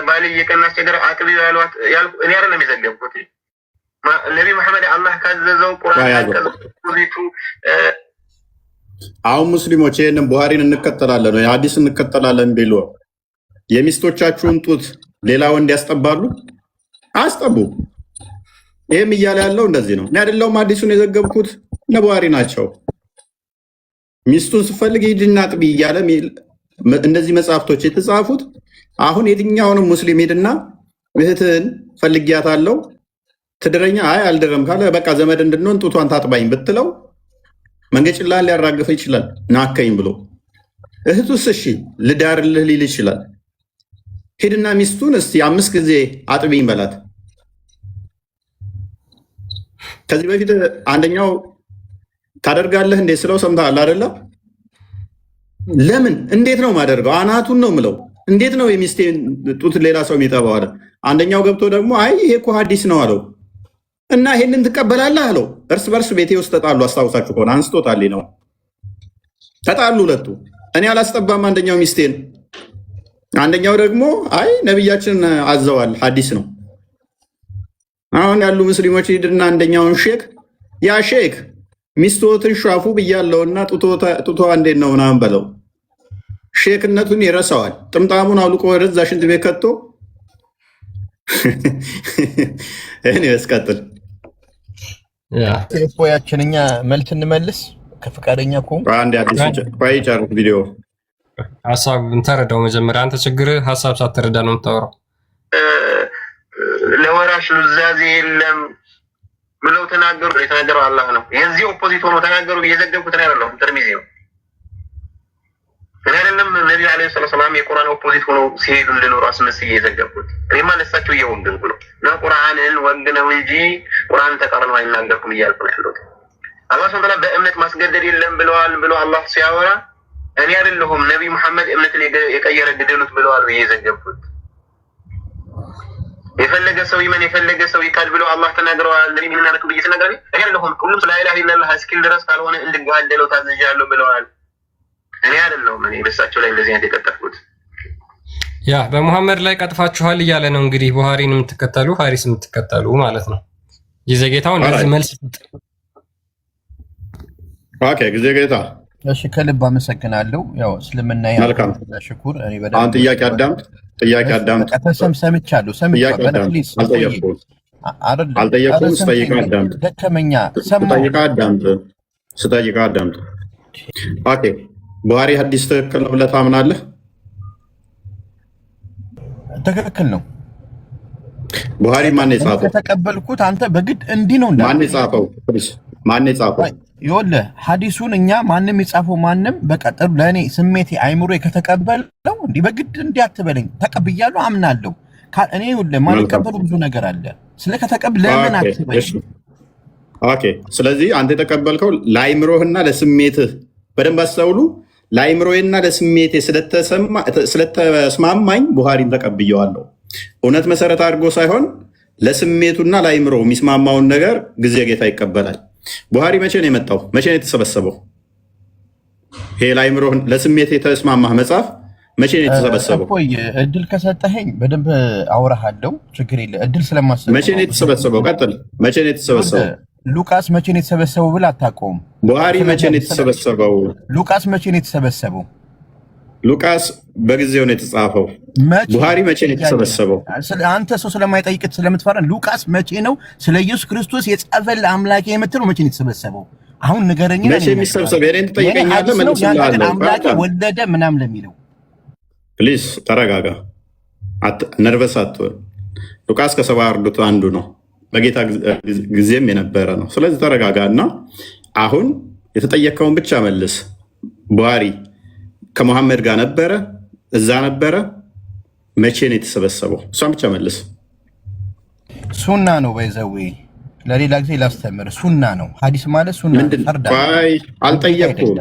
ባል እየቀና አስቸገረ አጥቢው ያሏት እኔ አይደለም የዘገብኩት። ነቢይ መሐመድ አላህ ካዘዘው ቁርአን ያቀዘቁት አሁን ሙስሊሞች ይሄንን ቡሃሪን እንከተላለን ወይ ሐዲስ እንከተላለን ቢሉ የሚስቶቻችሁን ጡት ሌላ ወንድ ያስጠባሉ? አስጠቡ። ይሄም እያለ ያለው እንደዚህ ነው። እኔ አይደለሁም ሐዲሱን የዘገብኩት እነ ቡሃሪ ናቸው። ሚስቱን ስፈልግ ሂድና ጥቢ እያለ እንደዚህ መጽሐፍቶች የተጻፉት። አሁን የትኛውንም ሙስሊም ሄድና እህትህን ፈልጊያታለሁ ትድረኛ፣ አይ አልድረም ካለ በቃ ዘመድ እንድንሆን ጡቷን ታጥባኝ ብትለው መንገጭላን ሊያራግፍ ይችላል ናከኝ ብሎ። እህቱስ እሺ ልዳርልህ ሊል ይችላል። ሄድና ሚስቱን እስቲ 5 ጊዜ አጥቢኝ በላት። ከዚህ በፊት አንደኛው ታደርጋለህ እንዴ ስለው ሰምተሃል አይደለ? ለምን እንዴት ነው ማደርገው? አናቱን ነው ምለው። እንዴት ነው የሚስቴን ጡት ሌላ ሰው የሚጠባው አለ። አንደኛው ገብቶ ደግሞ አይ ይሄ እኮ ሐዲስ ነው አለው እና ይሄንን ትቀበላለህ አለው። እርስ በርስ ቤቴ ውስጥ ተጣሉ። አስታውሳችሁ ከሆነ አንስቶታል ነው ተጣሉ ሁለቱ። እኔ አላስጠባም አንደኛው ሚስቴን፣ አንደኛው ደግሞ አይ ነብያችን አዘዋል ሐዲስ ነው። አሁን ያሉ ሙስሊሞች ሂድና አንደኛውን ሼክ ያ ሼክ ሚስቶትን ሻፉ ብያለውና ጡቷ እንዴት ነው ምናምን በለው። ሼክነቱን ይረሳዋል። ጥምጣሙን አውልቆ ወደዛ ሽንት ቤት ከቶ እኔ እስቀጥል እፎያችን እኛ መልስ እንመልስ ከፈቃደኛ ከሆንክ አንድ አዲስ ጨርስ ቪዲዮ ሀሳብ እንተረዳው። መጀመሪያ አንተ ችግር ሀሳብ ሳትረዳ ነው የምታወራው። ለወራሽ ኑዛዜ የለም ብለው ተናገሩ። የተናገረው አላህ ነው። የዚህ ኦፖዚት ሆኖ ተናገሩ። እየዘገብኩት ነው ያለው ተርሚዚ ነው። እኔ አይደለም ነብዩ አለይሂ ሰላም የቁርአን ኦፖዚት ሆኖ ሲሄዱ እንደኖሩ አስመስዬ እየዘገብኩት። እኔማ ለሳቸው እየወገንኩ ነው እና ቁርአንን ወግነው እንጂ ቁርአን ተቃርኖ አይናገርኩም እያልኩ ነው ያለሁት። አላህ ሱብሓነሁ ወተዓላ በእምነት ማስገደድ የለም ብለዋል ብሎ አላህ ሲያወራ እኔ አይደለሁም ነብዩ መሐመድ እምነትን የቀየረ ግደሉት ብለዋል ብዬ የዘገብኩት። የፈለገ ሰው ይመን የፈለገ ሰው ይካድ ብሎ አላህ ተናግረዋል። ነብዩ ምን እናደርግ ብዬ ተናገረ። እኔ አይደለሁም ሁሉም ስለ ኢላሃ ኢላላህ እስኪል ድረስ ካልሆነ እንድጋደለው ታዝዣለሁ ብለዋል። እኔ አይደለሁም እኔ በሳቸው ላይ እንደዚህ አይነት የቀጠፍኩት። ያ በሙሐመድ ላይ ቀጥፋችኋል እያለ ነው እንግዲህ ቡሃሪን የምትከተሉ ሐዲስ የምትከተሉ ማለት ነው። ጊዜጌታው እንደዚህ መልስ ኦኬ ጊዜጌታ እሺ ከልብ አመሰግናለሁ። ያው እስልምና መልካም ሽኩር እኔ አሁን ጥያቄ አዳምጥ ሰምቻለሁ። አልጠየቁም። ስጠይቅህ አዳምጥ። ደከመኛ ስጠይቅህ አዳምጥ። ኦኬ ቡሃሪ ሐዲስ ትክክል ነው ብለህ ታምናለህ? ትክክል ነው። ቡሃሪ ማን የጻፈው? ከተቀበልኩት አንተ በግድ እንዲህ ነው ማን የጻፈው? ማን የጻፈው? ይኸውልህ ሐዲሱን እኛ ማንም የጻፈው ማንም በቀጠሉ ለእኔ ስሜቴ አይምሮ ከተቀበለው እንዲህ በግድ እንዲህ አትበለኝ። ተቀብያለሁ፣ አምናለሁ። እኔ ይኸውልህ ማልቀበሉ ብዙ ነገር አለ። ስለከተቀበል ለምን አትበለኝ? ኦኬ ስለዚህ አንተ የተቀበልከው ለአይምሮህና ለስሜትህ በደንብ አስተውሉ። ለአይምሮዬና ለስሜቴ ስለተስማማኝ ቡሃሪን ተቀብየዋለሁ። እውነት መሰረት አድርጎ ሳይሆን ለስሜቱና ለአይምሮ የሚስማማውን ነገር ጊዜ ጌታ ይቀበላል። ቡሃሪ መቼ ነው የመጣው? መቼ ነው የተሰበሰበው? ይሄ ለአይምሮ ለስሜት የተስማማህ መጽሐፍ መቼ ነው የተሰበሰበው? እድል ከሰጠኸኝ በደንብ አውራሃለሁ። ችግር የለ። እድል ስለማሰብ መቼ ነው የተሰበሰበው? ቀጥል። መቼ ነው የተሰበሰበው? ሉቃስ መቼ ነው የተሰበሰበው ብለህ አታውቀውም። ቡሃሪ መቼ ነው የተሰበሰበው? ሉቃስ መቼ ነው የተሰበሰበው? ሉቃስ በጊዜው ነው የተጻፈው። ቡሃሪ መቼ ነው የተሰበሰበው? አንተ ሰው ስለማይጠይቅ ስለምትፈራ ሉቃስ መቼ ነው ስለ ኢየሱስ ክርስቶስ የጻፈል አምላኬ የምትለው መቼ ነው የተሰበሰበው? አሁን ንገረኝ። መቼ የሚሰበሰብ የኔን ትጠይቀኛለህ? መልስልሃለሁ። አምላኬ ወለደ ምናምን ለሚለው ፕሊዝ ተረጋጋ፣ ነርቨስ አትሆን። ሉቃስ ከሰባ አርድእቱ አንዱ ነው፣ በጌታ ጊዜም የነበረ ነው። ስለዚህ ተረጋጋ እና አሁን የተጠየቀውን ብቻ መልስ። ቡሃሪ ከሙሐመድ ጋር ነበረ? እዛ ነበረ? መቼ ነው የተሰበሰበው? እሷን ብቻ መልስ። ሱና ነው ባይዘዌ፣ ለሌላ ጊዜ ላስተምር። ሱና ነው። ሀዲስ ማለት ሱና ፈርዳ። አልጠየቅኩም።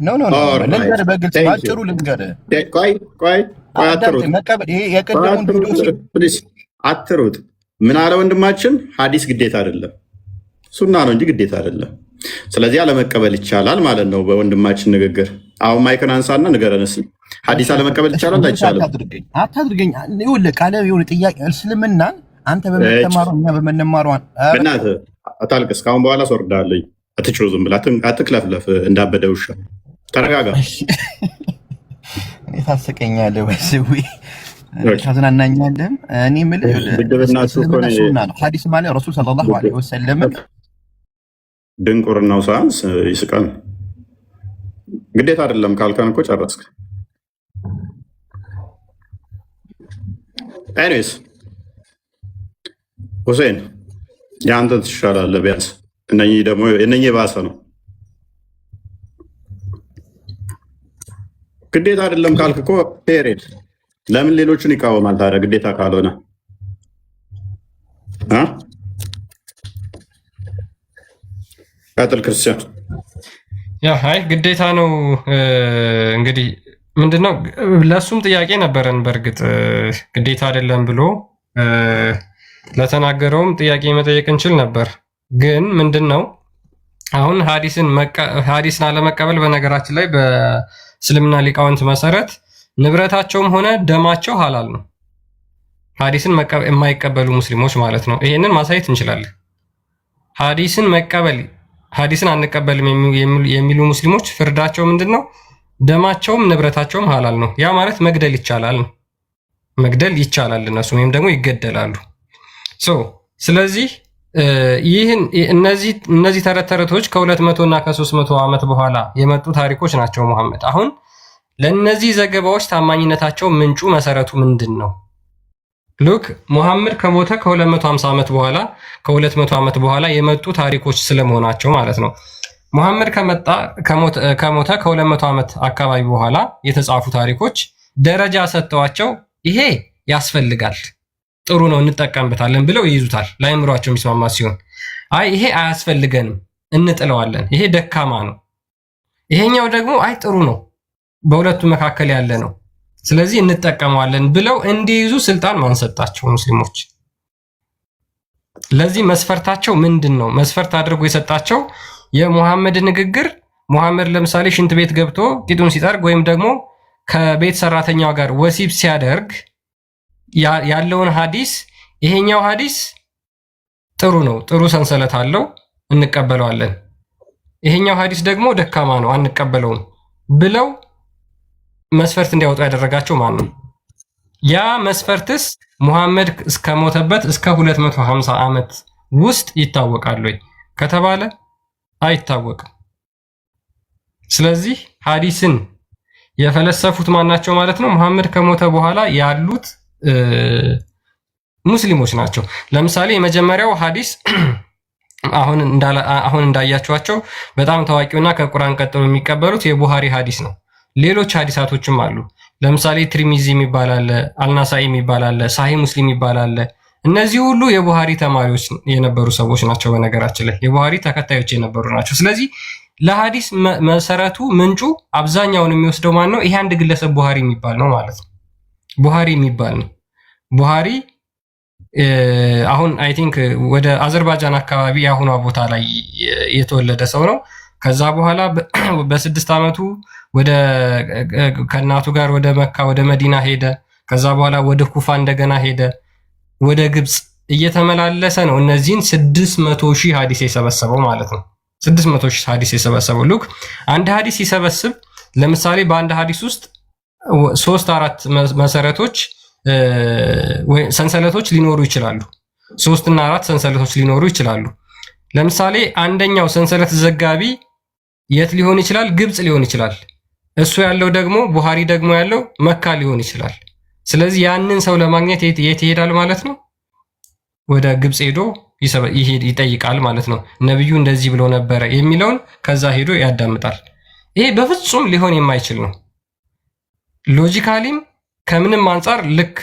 ልንገርህ፣ በግልጽ ባጭሩ ልንገርህ። አትሩጥ። ምን አለ ወንድማችን? ሀዲስ ግዴታ አይደለም፣ ሱና ነው እንጂ ግዴታ አይደለም። ስለዚህ አለመቀበል ይቻላል ማለት ነው በወንድማችን ንግግር። አሁን ማይክን አንሳና ንገረን እስኪ፣ ሀዲስ አለመቀበል ይቻላል አይቻልም? አታድርገኝ። ይኸውልህ ቃለ የሆነ ጥያቄ እስልምናን አንተ በምትማረው እኛ በምንማረው በእናትህ አታልቅስ። ከአሁን በኋላ አስወርዳለኝ። አትጩህ፣ ዝም ብለህ አትክለፍለፍ እንዳበደ ውሻ። ተረጋጋ። ታስቀኛለህ ወይ ታዝናናኛለህም። እኔ የምልህ ሱና ነው። ሀዲስ ማለት ረሱል ሰለላሁ ዐለይሂ ወሰለም ድንቁርናው ሳያንስ ይስቃል። ግዴታ አይደለም ካልከን እኮ ጨረስክ። ኤኒዌይስ ሁሴን የአንተ ትሻላለህ ቢያንስ። እነኚህ ደግሞ እነኚህ የባሰ ነው። ግዴታ አይደለም ካልክ እኮ ፔሬድ ለምን ሌሎቹን ይቃወማል ታዲያ? ግዴታ ካልሆነ ቀጥል ክርስቲያን። አይ ግዴታ ነው እንግዲህ ምንድነው? ለሱም ጥያቄ ነበረን። በእርግጥ ግዴታ አይደለም ብሎ ለተናገረውም ጥያቄ መጠየቅ እንችል ነበር። ግን ምንድነው አሁን ሀዲስን አለመቀበል በነገራችን ላይ በእስልምና ሊቃውንት መሰረት ንብረታቸውም ሆነ ደማቸው ሀላል ነው። ሀዲስን የማይቀበሉ ሙስሊሞች ማለት ነው። ይሄንን ማሳየት እንችላለን። ሀዲስን አንቀበልም የሚሉ ሙስሊሞች ፍርዳቸው ምንድን ነው? ደማቸውም ንብረታቸውም ሀላል ነው። ያ ማለት መግደል ይቻላል ነው። መግደል ይቻላል እነሱ ወይም ደግሞ ይገደላሉ። ስለዚህ እነዚህ ተረት ተረቶች ከ200 እና ከ300 ዓመት በኋላ የመጡ ታሪኮች ናቸው። ሙሐመድ አሁን ለእነዚህ ዘገባዎች ታማኝነታቸው ምንጩ መሰረቱ ምንድን ነው? ሉክ ሙሐመድ ከሞተ ከ250 ዓመት በኋላ ከ200 ዓመት በኋላ የመጡ ታሪኮች ስለመሆናቸው ማለት ነው። ሙሐመድ ከሞተ ከ200 ዓመት አካባቢ በኋላ የተጻፉ ታሪኮች ደረጃ ሰጥተዋቸው ይሄ ያስፈልጋል፣ ጥሩ ነው፣ እንጠቀምበታለን ብለው ይይዙታል። ለአእምሯቸው የሚስማማ ሲሆን አይ ይሄ አያስፈልገንም፣ እንጥለዋለን፣ ይሄ ደካማ ነው፣ ይሄኛው ደግሞ አይ ጥሩ ነው፣ በሁለቱ መካከል ያለ ነው፣ ስለዚህ እንጠቀመዋለን ብለው እንዲይዙ ስልጣን ማን ሰጣቸው? ሙስሊሞች። ለዚህ መስፈርታቸው ምንድን ነው? መስፈርት አድርጎ የሰጣቸው የሙሐመድ ንግግር። ሙሐመድ ለምሳሌ ሽንት ቤት ገብቶ ቂጡን ሲጠርግ ወይም ደግሞ ከቤት ሰራተኛው ጋር ወሲብ ሲያደርግ ያለውን ሐዲስ ይሄኛው ሐዲስ ጥሩ ነው፣ ጥሩ ሰንሰለት አለው፣ እንቀበለዋለን፣ ይሄኛው ሐዲስ ደግሞ ደካማ ነው፣ አንቀበለውም ብለው መስፈርት እንዲያወጡ ያደረጋቸው ማን ነው? ያ መስፈርትስ ሙሐመድ እስከሞተበት እስከ 250 ዓመት ውስጥ ይታወቃል ወይ ከተባለ አይታወቅም። ስለዚህ ሐዲስን የፈለሰፉት ማናቸው ማለት ነው? ሙሐመድ ከሞተ በኋላ ያሉት ሙስሊሞች ናቸው። ለምሳሌ የመጀመሪያው ሐዲስ አሁን እንዳያችኋቸው በጣም ታዋቂውና ከቁርአን ቀጥሎ የሚቀበሉት የቡሃሪ ሐዲስ ነው። ሌሎች ሐዲሳቶችም አሉ። ለምሳሌ ትሪሚዚ የሚባል አለ፣ አልናሳኢ የሚባል አለ፣ ሳሂህ ሙስሊም የሚባል አለ። እነዚህ ሁሉ የቡሃሪ ተማሪዎች የነበሩ ሰዎች ናቸው። በነገራችን ላይ የቡሃሪ ተከታዮች የነበሩ ናቸው። ስለዚህ ለሐዲስ መሰረቱ ምንጩ አብዛኛውን የሚወስደው ማን ነው? ይሄ አንድ ግለሰብ ቡሃሪ የሚባል ነው ማለት ነው። ቡሃሪ የሚባል ነው። ቡሃሪ አሁን አይ ቲንክ ወደ አዘርባይጃን አካባቢ የአሁኗ ቦታ ላይ የተወለደ ሰው ነው። ከዛ በኋላ በ6 ዓመቱ ከእናቱ ጋር ወደ መካ ወደ መዲና ሄደ። ከዛ በኋላ ወደ ኩፋ እንደገና ሄደ። ወደ ግብፅ እየተመላለሰ ነው እነዚህን 600,000 ሐዲስ የሰበሰበው ማለት ነው። 600,000 ሐዲስ የሰበሰበው ሉክ አንድ ሐዲስ ሲሰበስብ ለምሳሌ በአንድ ሐዲስ ውስጥ 3-4 መሰረቶች ወይ ሰንሰለቶች ሊኖሩ ይችላሉ። 3 እና 4 ሰንሰለቶች ሊኖሩ ይችላሉ። ለምሳሌ አንደኛው ሰንሰለት ዘጋቢ የት ሊሆን ይችላል? ግብፅ ሊሆን ይችላል። እሱ ያለው ደግሞ ቡሃሪ ደግሞ ያለው መካ ሊሆን ይችላል። ስለዚህ ያንን ሰው ለማግኘት የት ይሄዳል ማለት ነው? ወደ ግብፅ ሄዶ ይጠይቃል ማለት ነው። ነብዩ እንደዚህ ብሎ ነበረ የሚለውን ከዛ ሄዶ ያዳምጣል። ይሄ በፍጹም ሊሆን የማይችል ነው። ሎጂካሊም ከምንም አንጻር ልክ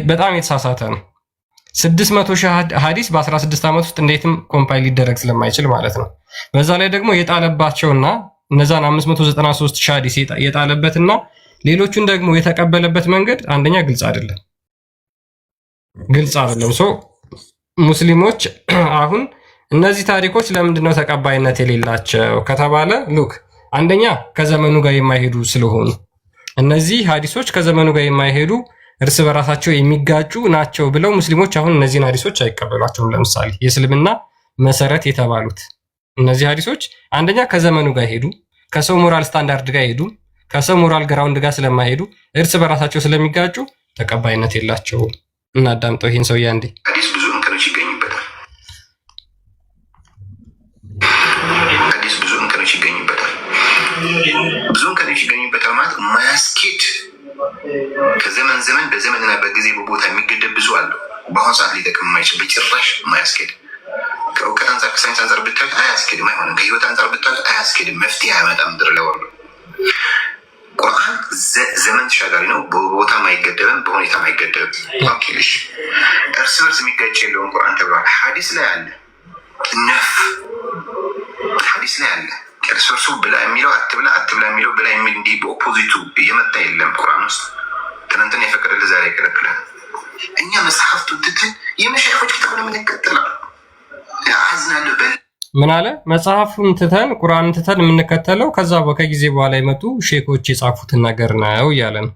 በጣም የተሳሳተ ነው። 600,000 ሐዲስ በ16 ዓመት ውስጥ እንዴትም ኮምፓይል ሊደረግ ስለማይችል ማለት ነው። በዛ ላይ ደግሞ የጣለባቸውና እነዛን 593,000 ሐዲስ የጣለበትና ሌሎቹን ደግሞ የተቀበለበት መንገድ አንደኛ ግልጽ አይደለም። ሙስሊሞች አሁን እነዚህ ታሪኮች ለምንድነው ተቀባይነት የሌላቸው ከተባለ ሉክ አንደኛ ከዘመኑ ጋር የማይሄዱ ስለሆኑ እነዚህ ሐዲሶች ከዘመኑ ጋር የማይሄዱ እርስ በራሳቸው የሚጋጩ ናቸው ብለው ሙስሊሞች አሁን እነዚህን ሐዲሶች አይቀበሏቸውም። ለምሳሌ የእስልምና መሰረት የተባሉት እነዚህ ሐዲሶች አንደኛ ከዘመኑ ጋር ሄዱ፣ ከሰው ሞራል ስታንዳርድ ጋር ሄዱ፣ ከሰው ሞራል ግራውንድ ጋር ስለማይሄዱ እርስ በራሳቸው ስለሚጋጩ ተቀባይነት የላቸውም። እናዳምጠው ይህን ሰውዬ አንዴ። ሐዲስ ብዙ እንከኖች ይገኙበታል። ብዙ እንከኖች ይገኙበታል ማለት ማያስኬድ ከዘመን ዘመን በዘመንና በጊዜ በቦታ የሚገደብ ብዙ አለው። በአሁኑ ሰዓት ሊጠቅም የማይችል በጭራሽ ማያስኬድ ከእውቀት አንጻር ከሳይንስ አንጻር ብታዩት አያስኬድም፣ አይሆንም። ከህይወት አንጻር ብታዩት አያስኬድም፣ መፍትሄ አያመጣም። ምድር ላይ ወርዶ ቁርአን ዘመን ተሻጋሪ ነው። በቦታም አይገደብም፣ በሁኔታም አይገደብም። ኦኬሽ እርስ በርስ የሚጋጭ የለውም ቁርአን ተብሏል። ሐዲስ ላይ አለ ነፍ ሐዲስ ላይ አለ እርስ በርሱ ብላ የሚለው አትብላ አትብላ የሚለው ብላ የሚል እንዲህ በኦፖዚቱ እየመጣ የለም ቁርአን ውስጥ። ትናንትና የፈቀደልህ ዛሬ ይከለክላል። እኛ መጽሐፍቱ ትተን የመሻይኾች ክታብ ነው የምንከተለው። አዝናለሁ በል ምን አለ? መጽሐፉን ትተን ቁርአንን ትተን የምንከተለው ከዛ ከጊዜ በኋላ የመጡ ሼኮች የጻፉትን ነገር ነው እያለ ነው።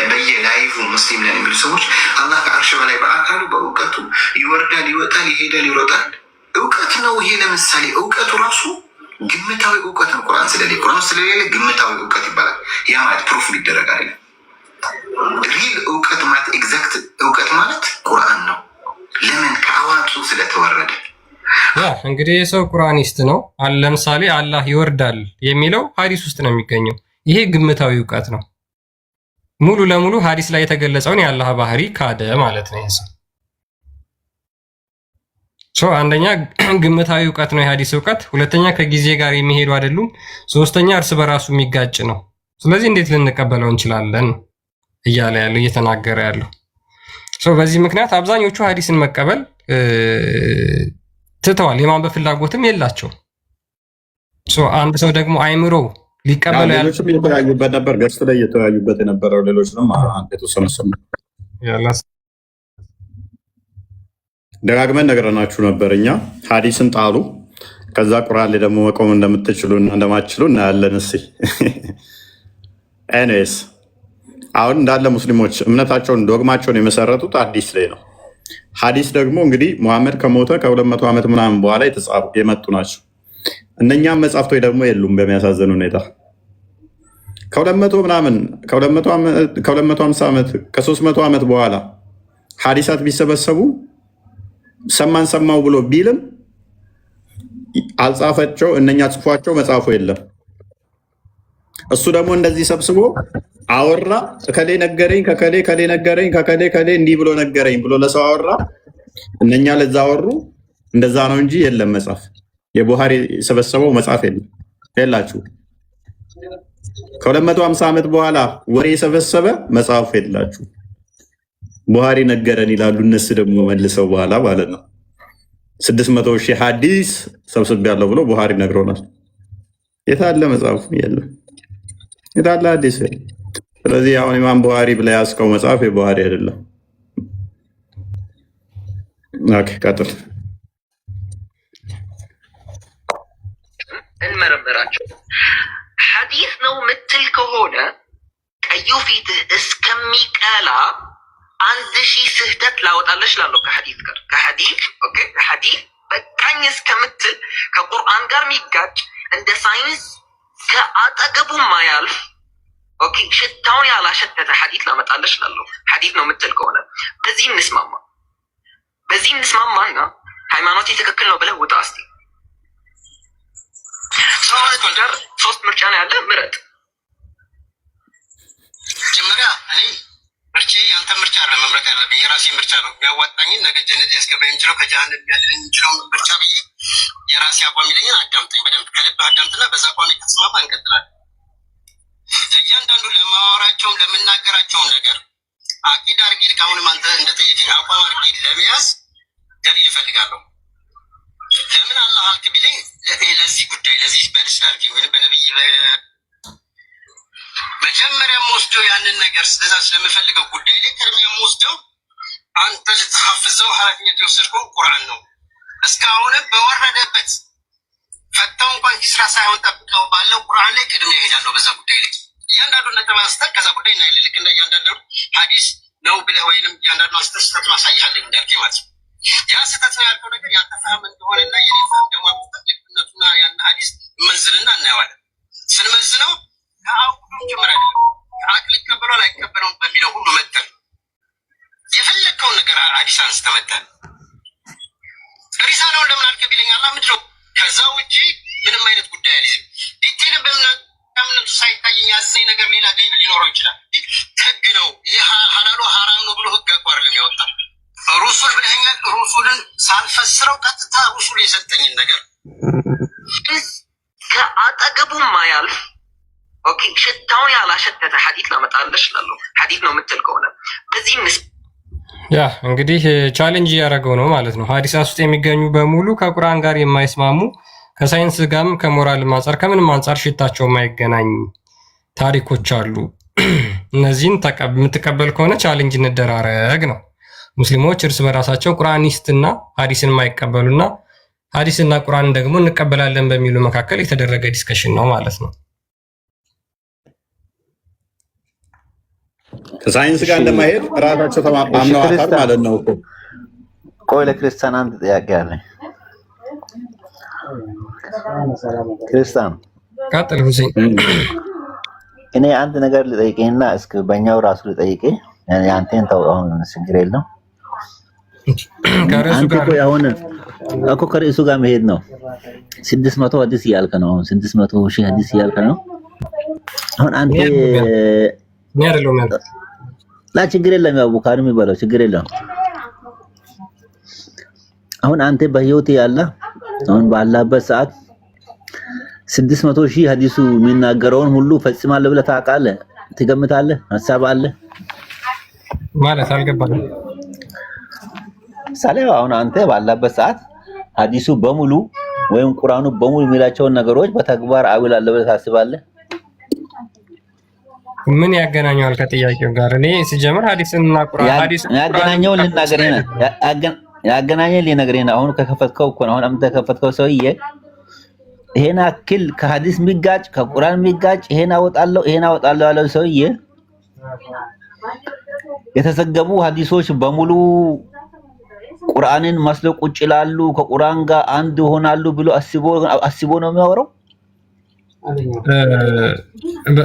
በየላይቭ ሙስሊም ነን የሚሉ ሰዎች አላህ ከአርሽ በላይ በአካሉ በእውቀቱ ይወርዳል፣ ይወጣል፣ ይሄዳል፣ ይሮጣል። እውቀት ነው ይሄ። ለምሳሌ እውቀቱ ራሱ ግምታዊ እውቀት ነው። ቁርአን ስለሌለ ቁርአን ስለሌለ ግምታዊ እውቀት ይባላል። ያ ማለት ፕሩፍ ሊደረግ አይደለም። ሪል እውቀት ማለት ኤግዛክት እውቀት ማለት ቁርአን ነው። ለምን? ከአዋቂው ስለተወረደ። ያ እንግዲህ የሰው ቁርአኒስት ነው። ለምሳሌ አላህ ይወርዳል የሚለው ሐዲስ ውስጥ ነው የሚገኘው። ይሄ ግምታዊ እውቀት ነው። ሙሉ ለሙሉ ሐዲስ ላይ የተገለጸውን የአላህ ባህሪ ካደ ማለት ነው። አንደኛ ግምታዊ እውቀት ነው የሐዲስ እውቀት፣ ሁለተኛ ከጊዜ ጋር የሚሄዱ አይደሉም፣ ሶስተኛ እርስ በራሱ የሚጋጭ ነው። ስለዚህ እንዴት ልንቀበለው እንችላለን እያለ ያለው እየተናገረ ያለው በዚህ ምክንያት አብዛኞቹ ሐዲስን መቀበል ትተዋል። የማንበብ ፍላጎትም የላቸው። አንድ ሰው ደግሞ አይምሮ ሊቀበለው ሌሎችም እየተወያዩበት ነበር፣ ገጽ ላይ እየተወያዩበት የነበረው ሌሎችንም የተወሰነ ደጋግመን ነግረናችሁ ነበር። እኛ ሐዲስን ጣሉ፣ ከዛ ቁርአን ላይ ደግሞ መቆም እንደምትችሉ እና እንደማትችሉ እናያለን። እስኪ ኤኒዌይስ አሁን እንዳለ ሙስሊሞች እምነታቸውን ዶግማቸውን የመሰረቱት ሐዲስ ላይ ነው። ሐዲስ ደግሞ እንግዲህ ሙሐመድ ከሞተ ከ200 ዓመት ምናምን በኋላ የተጻፉ የመጡ ናቸው። እነኛም መጽሐፍቶች ደግሞ የሉም። በሚያሳዝን ሁኔታ ከ250 ዓመት ከ300 ዓመት በኋላ ሐዲሳት ቢሰበሰቡ ሰማን ሰማው ብሎ ቢልም አልጻፈቸው እነኛ ጽፏቸው መጽሐፉ የለም። እሱ ደግሞ እንደዚህ ሰብስቦ አወራ። ከሌ ነገረኝ፣ ከሌ ነገረኝ፣ ከሌ እንዲህ ብሎ ነገረኝ ብሎ ለሰው አወራ። እነኛ ለዛ አወሩ። እንደዛ ነው እንጂ የለም መጽሐፍ። የቡሃሪ የሰበሰበው መጽሐፍ የላችሁ። ከ250 ዓመት በኋላ ወሬ የሰበሰበ መጽሐፉ የላችሁ። ቡሃሪ ነገረን ይላሉ እነሱ ደግሞ መልሰው በኋላ ማለት ነው 600,000 ሐዲስ ሰብስቤያለሁ ብሎ ቡሃሪ ነግሮናል። የታለ መጽሐፉ? የለም። የታለ ሐዲስ? ስለዚህ አሁን ኢማም ቡሃሪ ብላ ያስከው መጽሐፍ የቡሃሪ አይደለም። ኦኬ ቀጥል። እንመረምራቸው። ሐዲስ ነው ምትል ከሆነ ቀዩ ፊትህ እስከሚቀላ 1000 ስህተት ላወጣለሽ ላለው ከሐዲስ ጋር ከሐዲስ በቃኝ እስከምትል ከቁርአን ጋር የሚጋጭ እንደ ሳይንስ ከአጠገቡ ማያልፍ ሽታውን ያላሸተተ ሐዲስ ላመጣለሽ ላለው ሐዲስ ነው ምትል ከሆነ በዚህ እንስማማና ሃይማኖት ትክክል ነው ብለህ ውጣ። እስቲ ጋር 3 ምርጫ ነው ያለ፣ ምረጥ። መጀመሪያ እኔ ምርጫ ያንተ ምርጫ አይደለም መምረጥ ያለብኝ፣ የራሴ ምርጫ ነው። የሚያዋጣኝን ነገ ጀነት ያስገባኝ የሚችለው ከጀሃነም ያድነኝ የሚችለው ምርጫ ብዬ የራሴ አቋም ይለኛል። አዳምጠኝ በደንብ ከልብ አዳምጥና በዛ አቋም ከተስማማ እንቀጥላለን። እያንዳንዱ ለማወራቸውም ለምናገራቸውም ነገር አቂዳ አድርጌ ልካሁንም አንተ እንደጠየቀኝ አቋም አድርጌ ለመያዝ ደሊል እፈልጋለሁ። ለምን አላህ አልክ ቢለኝ ለዚህ ጉዳይ ለዚህ በልስ ላልክ ወይም በነብይ መጀመሪያ ወስደው ያንን ነገር ስለዛ ስለምፈልገው ጉዳይ ላይ ቅድሚያ ወስደው አንተ ልትሐፍዘው ኃላፊነት የወሰድከው ቁርአን ነው። እስካሁንም በወረደበት ፈታው እንኳን ኪስራ ሳይሆን ጠብቀው ባለው ቁርአን ላይ ቅድሚያ ይሄዳለሁ። በዛ ጉዳይ ላይ እያንዳንዱ ነጥብ አንስተህ ከዛ ጉዳይ እና ልክ እንደ እያንዳንዱ ሐዲስ ነው ብለህ ወይንም እያንዳንዱ አንስተህ ስህተት ማሳይሃለህ እንዳልከኝ ማለት ነው። ያ ስህተት ነው ያልከው ነገር ያንተ ፈህም እንደሆነና የኔ ፈህም ደግሞ ልክነቱና ያን ሐዲስ መንዝልና እናየዋለን። ስንመዝነው ከአውቁም ጀምር አይደለም ከአቅል ይቀበሏል አይቀበለውም በሚለው ሁሉ መተን የፈለግከውን ነገር ሐዲስ አንስተህ መተን ሪሳላውን ለምን አልክ ቢለኝ አላህ ምንድን ነው ከዛ ውጪ ምንም አይነት ጉዳይ አልይዝም። ዲቴል በእምነቱ ሳይታየኝ ያዘኝ ነገር ሌላ ገይብ ሊኖረው ይችላል። ህግ ነው ይህ ሐላሉ ሐራም ነው ብሎ ህግ አቋር ለሚያወጣ ሩሱል ብለኸኛል። ሩሱልን ሳልፈስረው ቀጥታ ሩሱል የሰጠኝን ነገር ከአጠገቡ ማያልፍ ሽታውን ያላሸተተ ሐዲስ ላመጣለሽ ላለው ሐዲስ ነው የምትል ከሆነ በዚህ ያ እንግዲህ ቻሌንጅ እያደረገው ነው ማለት ነው። ሐዲሳት ውስጥ የሚገኙ በሙሉ ከቁርአን ጋር የማይስማሙ ከሳይንስ ጋርም ከሞራል አንጻር ከምንም አንጻር ሽታቸው የማይገናኝ ታሪኮች አሉ። እነዚህን የምትቀበል ከሆነ ቻሌንጅ እንደራረግ ነው። ሙስሊሞች እርስ በራሳቸው ቁርአኒስትና ሐዲስን የማይቀበሉና ሐዲስና ቁርአን ደግሞ እንቀበላለን በሚሉ መካከል የተደረገ ዲስከሽን ነው ማለት ነው። ከሳይንስ ጋር እንደማይሄድ ራሳቸው አምነዋታል ማለት ነው እኮ። ቆይ ለክርስቲያን አንድ ጥያቄ አለኝ። ክርስቲያን ቀጥል ሁሴን። እኔ አንድ ነገር ልጠይቅህና እስኪ በእኛው ራሱ ልጠይቅህ። አንተን ተው፣ አሁን ችግር የለም። አንተ ቆይ አሁን እኮ ከርዕሱ ጋር መሄድ ነው። 600 ሐዲስ እያልክ ነው። አሁን 600 ሺህ ሐዲስ እያልክ ነው። አሁን አንተ ላ ችግር የለም፣ ያው ቡኻሪ የሚባለው ችግር የለም። አሁን አንተ በህይወት ያለ አሁን ባለበት ሰዓት 600 ሺህ ሐዲሱ የሚናገረውን ሁሉ ፈጽማለህ ብለህ ታውቃለህ? ትገምታለህ? ሐሳብ አለ ማለት አልገባኝም። ሳሌው አሁን አንተ ባለበት ሰዓት ሐዲሱ በሙሉ ወይም ቁርአኑ በሙሉ የሚላቸውን ነገሮች በተግባር አውላለሁ ብለህ ታስባለህ? ምን ያገናኘዋል ከጥያቄው ጋር? እኔ ሲጀምር ሐዲስና ቁርአን ያገናኘውን ልናገርህ ነው። ያገናኘን ልነግርህ ነው። አሁን ከከፈትከው እኮ ነው። አሁን አንተ ከከፈትከው ሰውዬ ይሄን አክል ከሐዲስ የሚጋጭ ከቁርአን የሚጋጭ ይሄን አወጣለሁ ያለው ሰውዬ የተዘገቡ ሐዲሶች በሙሉ ቁርአንን መስለው ቁጭ ይላሉ፣ ከቁርአን ጋር አንድ ይሆናሉ ብሎ አስቦ ነው የሚያወራው።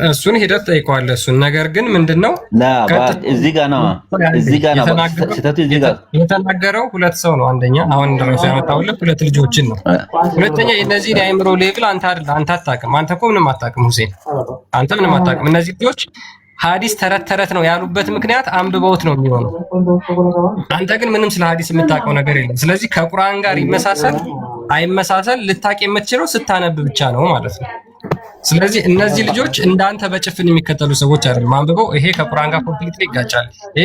እሱን ሂደት ጠይቀዋለህ። እሱን ነገር ግን ምንድነው እዚህ ጋር ነው የተናገረው። ሁለት ሰው ነው። አንደኛ አሁን እንደረሱ ያመጣውልህ ሁለት ልጆችን ነው። ሁለተኛ የነዚህን የአእምሮ ሌቭል አንተ አታውቅም። አንተ እኮ ምንም አታውቅም ሁሴን፣ አንተ ምንም አታውቅም። እነዚህ ልጆች ሐዲስ ተረት ነው ያሉበት ምክንያት አንብበውት ነው የሚሆነው። አንተ ግን ምንም ስለ ሐዲስ የምታውቀው ነገር የለም። ስለዚህ ከቁርአን ጋር ይመሳሰል አይመሳሰል ልታውቅ የምትችለው ስታነብ ብቻ ነው ማለት ነው። ስለዚህ እነዚህ ልጆች እንዳንተ በጭፍን የሚከተሉ ሰዎች አይደሉም። አንብበው ይሄ ከቁርአን ጋር ኮምፕሊትሊ ይጋጫል፣ ይሄ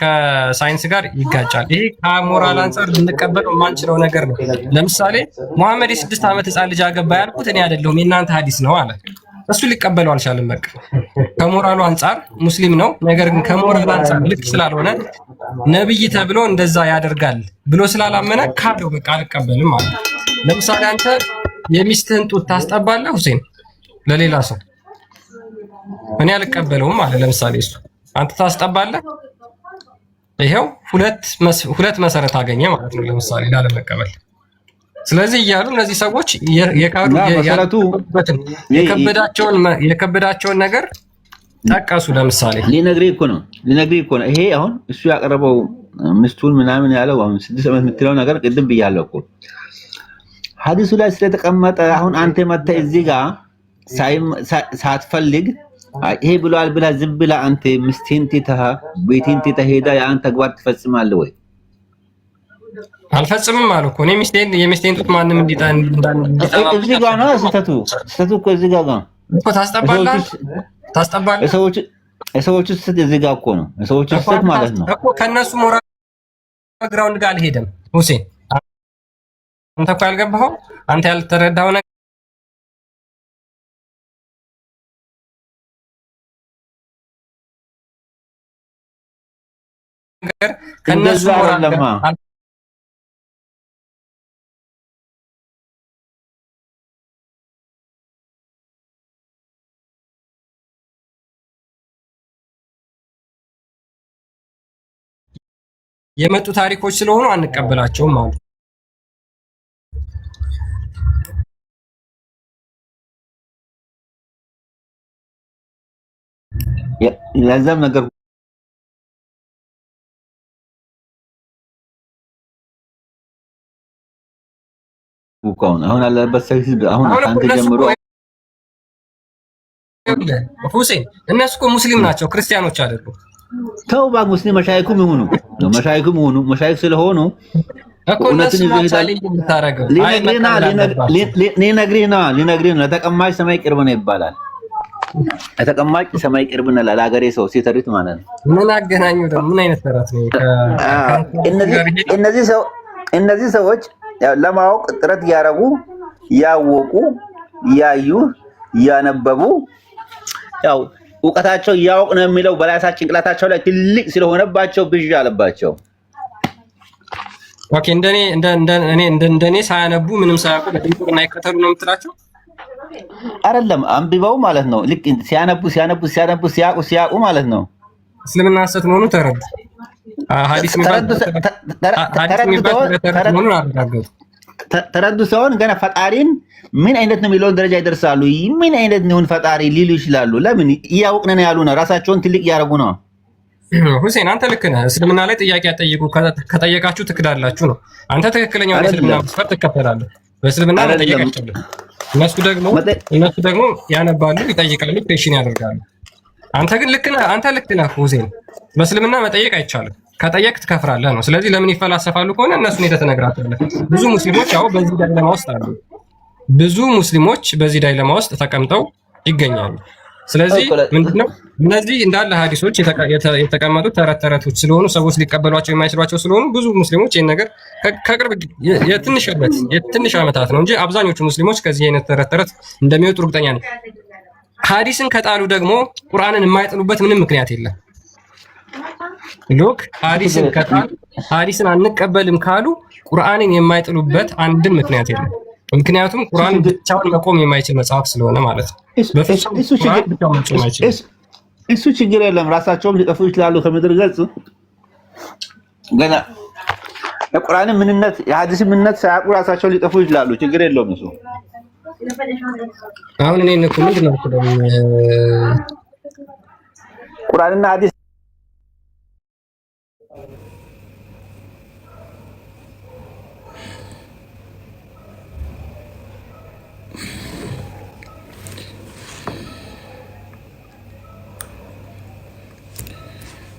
ከሳይንስ ጋር ይጋጫል፣ ይሄ ከሞራል አንጻር ልንቀበለው የማንችለው ነገር ነው። ለምሳሌ መሐመድ የ6 ዓመት ህፃን ልጅ አገባ ያልኩት እኔ አይደለሁም የእናንተ ሐዲስ ነው አለ። እሱ ሊቀበለው አልቻለም። በቃ ከሞራሉ አንጻር ሙስሊም ነው፣ ነገር ግን ከሞራል አንጻር ልክ ስላልሆነ ነብይ ተብሎ እንደዛ ያደርጋል ብሎ ስላላመነ ካደው በቃ አልቀበልም ማለት ነው። ለምሳሌ አንተ የሚስትህን ጡት ታስጠባለህ ሁሴን ለሌላ ሰው፣ እኔ አልቀበለውም ማለት ለምሳሌ እሱ አንተ ታስጠባለህ፣ ይሄው ሁለት መሰረት አገኘ ማለት ነው ለምሳሌ ላለመቀበል። ስለዚህ እያሉ እነዚህ ሰዎች የከበዳቸውን ነገር ጠቀሱ። ለምሳሌ ሊነግርህ እኮ ነው ይሄ አሁን እሱ ያቀረበው ምስቱን ምናምን ያለው አሁን 6 ዓመት የምትለው ነገር ቅድም ብያለሁ እኮ ሐዲሱ ላይ ስለተቀመጠ አሁን አንተ መተህ እዚህ ጋር ሳትፈልግ ይሄ ብሏል ብላ ዝም ብላ አንተ ምስቴን ትተህ ቤቴን ትተህ ሄዳ ያን ተግባር ትፈጽማለህ ወይ? አልፈጽምም አሉ እኮ እኔ የሚስቴን ጡት ማንም እንዲጠባ እዚህ ጋር ነው ስህተቱ እኮ እዚህ ጋር እኮ ታስጠባለህ የሰዎቹ ስህተት እዚህ ጋር እኮ ነው የሰዎቹ ስህተት ማለት ነው እኮ ከነሱ ሞራል ግራውንድ ጋር አልሄደም ሁሴን። አንተ እኮ ያልገባኸው አንተ ያልተረዳኸው ነገር ከነሱ ሞራል የመጡ ታሪኮች ስለሆኑ አንቀበላቸውም አሉ። ለዛም ነገር አሁን አለበት ሰይድ አሁን አንተ ጀምሮ ሁሴን እነሱ እኮ ሙስሊም ናቸው ክርስቲያኖች አይደሉም። ተው ሙስሊም መሻይኩም ይሁኑ መሻይክ ስለሆኑ እኮ እነሱ ማሳሊኝ የምታረገው ሊነግሪና ለተቀማጭ ሰማይ ቅርብ ነው ይባላል። ለተቀማጭ ሰማይ ቅርብ ነው ለሀገሬ ሰው ሲተርት ማለት ነው። ምን አገናኙ ደግሞ ምን አይነት ተረት ነው? እነዚህ ሰዎች ለማወቅ ጥረት ያረጉ ያወቁ ያዩ ያነበቡ ያው እውቀታቸው ያውቅ ነው የሚለው በራሳቸው ጭንቅላታቸው ላይ ትልቅ ስለሆነባቸው ብዥ አለባቸው። ኦኬ እንደኔ ሳያነቡ ምንም ሳያውቁ በድንቁርና ይከተሉ ነው የምትላቸው? አይደለም አንብበው ማለት ነው። ልክ ሲያነቡ ሲያውቁ ማለት ነው። እስልምና ሐሰት መሆኑን ተረዱ። ሐዲስ ተረዱ ሰውን ገና ፈጣሪን ምን አይነት ነው የሚለውን ደረጃ ይደርሳሉ። ምን አይነት ነው ፈጣሪ ሊሉ ይችላሉ። ለምን እያወቅን ነው ያሉ ነው። ራሳቸውን ትልቅ እያደረጉ ነው። ሁሴን አንተ ልክ ነህ። እስልምና ላይ ጥያቄ ያጠይቁ ከጠየቃችሁ ትክዳላችሁ ነው። አንተ ትክክለኛውን እስልምና መስፈርት ትከተላለህ። በእስልምና መጠየቅ አይቻልም። እነሱ ደግሞ ያነባሉ፣ ይጠይቃሉ፣ ፔሽን ያደርጋሉ። አንተ ግን ልክ ነህ ሁሴን። በእስልምና መጠየቅ አይቻልም። ከጠየቅ ትከፍራለህ ነው። ስለዚህ ለምን ይፈላሰፋሉ ከሆነ እነሱን የተነግራቸዋለህ። ብዙ ሙስሊሞች አሁን በዚህ ዳይለማ ውስጥ አሉ። ብዙ ሙስሊሞች በዚህ ዳይለማ ውስጥ ተቀምጠው ይገኛሉ። ስለዚህ ምንድነው እነዚህ እንዳለ ሐዲሶች የተቀመጡት ተረቶች ስለሆኑ ሰዎች ሊቀበሏቸው የማይችሏቸው ስለሆኑ ብዙ ሙስሊሞች ይህን ነገር ከቅርብ የትንሽ ዓመታት ነው እንጂ አብዛኞቹ ሙስሊሞች ከዚህ አይነት ተረት እንደሚወጡ እርግጠኛ ነኝ። ሐዲስን ከጣሉ ደግሞ ቁርአንን የማይጥሉበት ምንም ምክንያት የለም። ሎክ ሐዲስን አንቀበልም ካሉ ቁርአንን የማይጥሉበት አንድም ምክንያት የለም። ምክንያቱም ቁርአን ብቻውን መቆም የማይችል መጽሐፍ ስለሆነ ማለት ነው። እሱ ችግር የለም። ራሳቸውም ሊጠፉ ይችላሉ ከምድር ገጽ ገና የቁርአንን ምንነት የሐዲስን ምንነት ሳያውቁ ራሳቸው ሊጠፉ ይችላሉ። ችግር የለውም እሱ። አሁን እኔ እኮ ምንድነው ቁርአንና ሐዲስ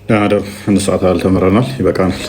አንድ ሰዓት አልተምረናል። ይበቃናል።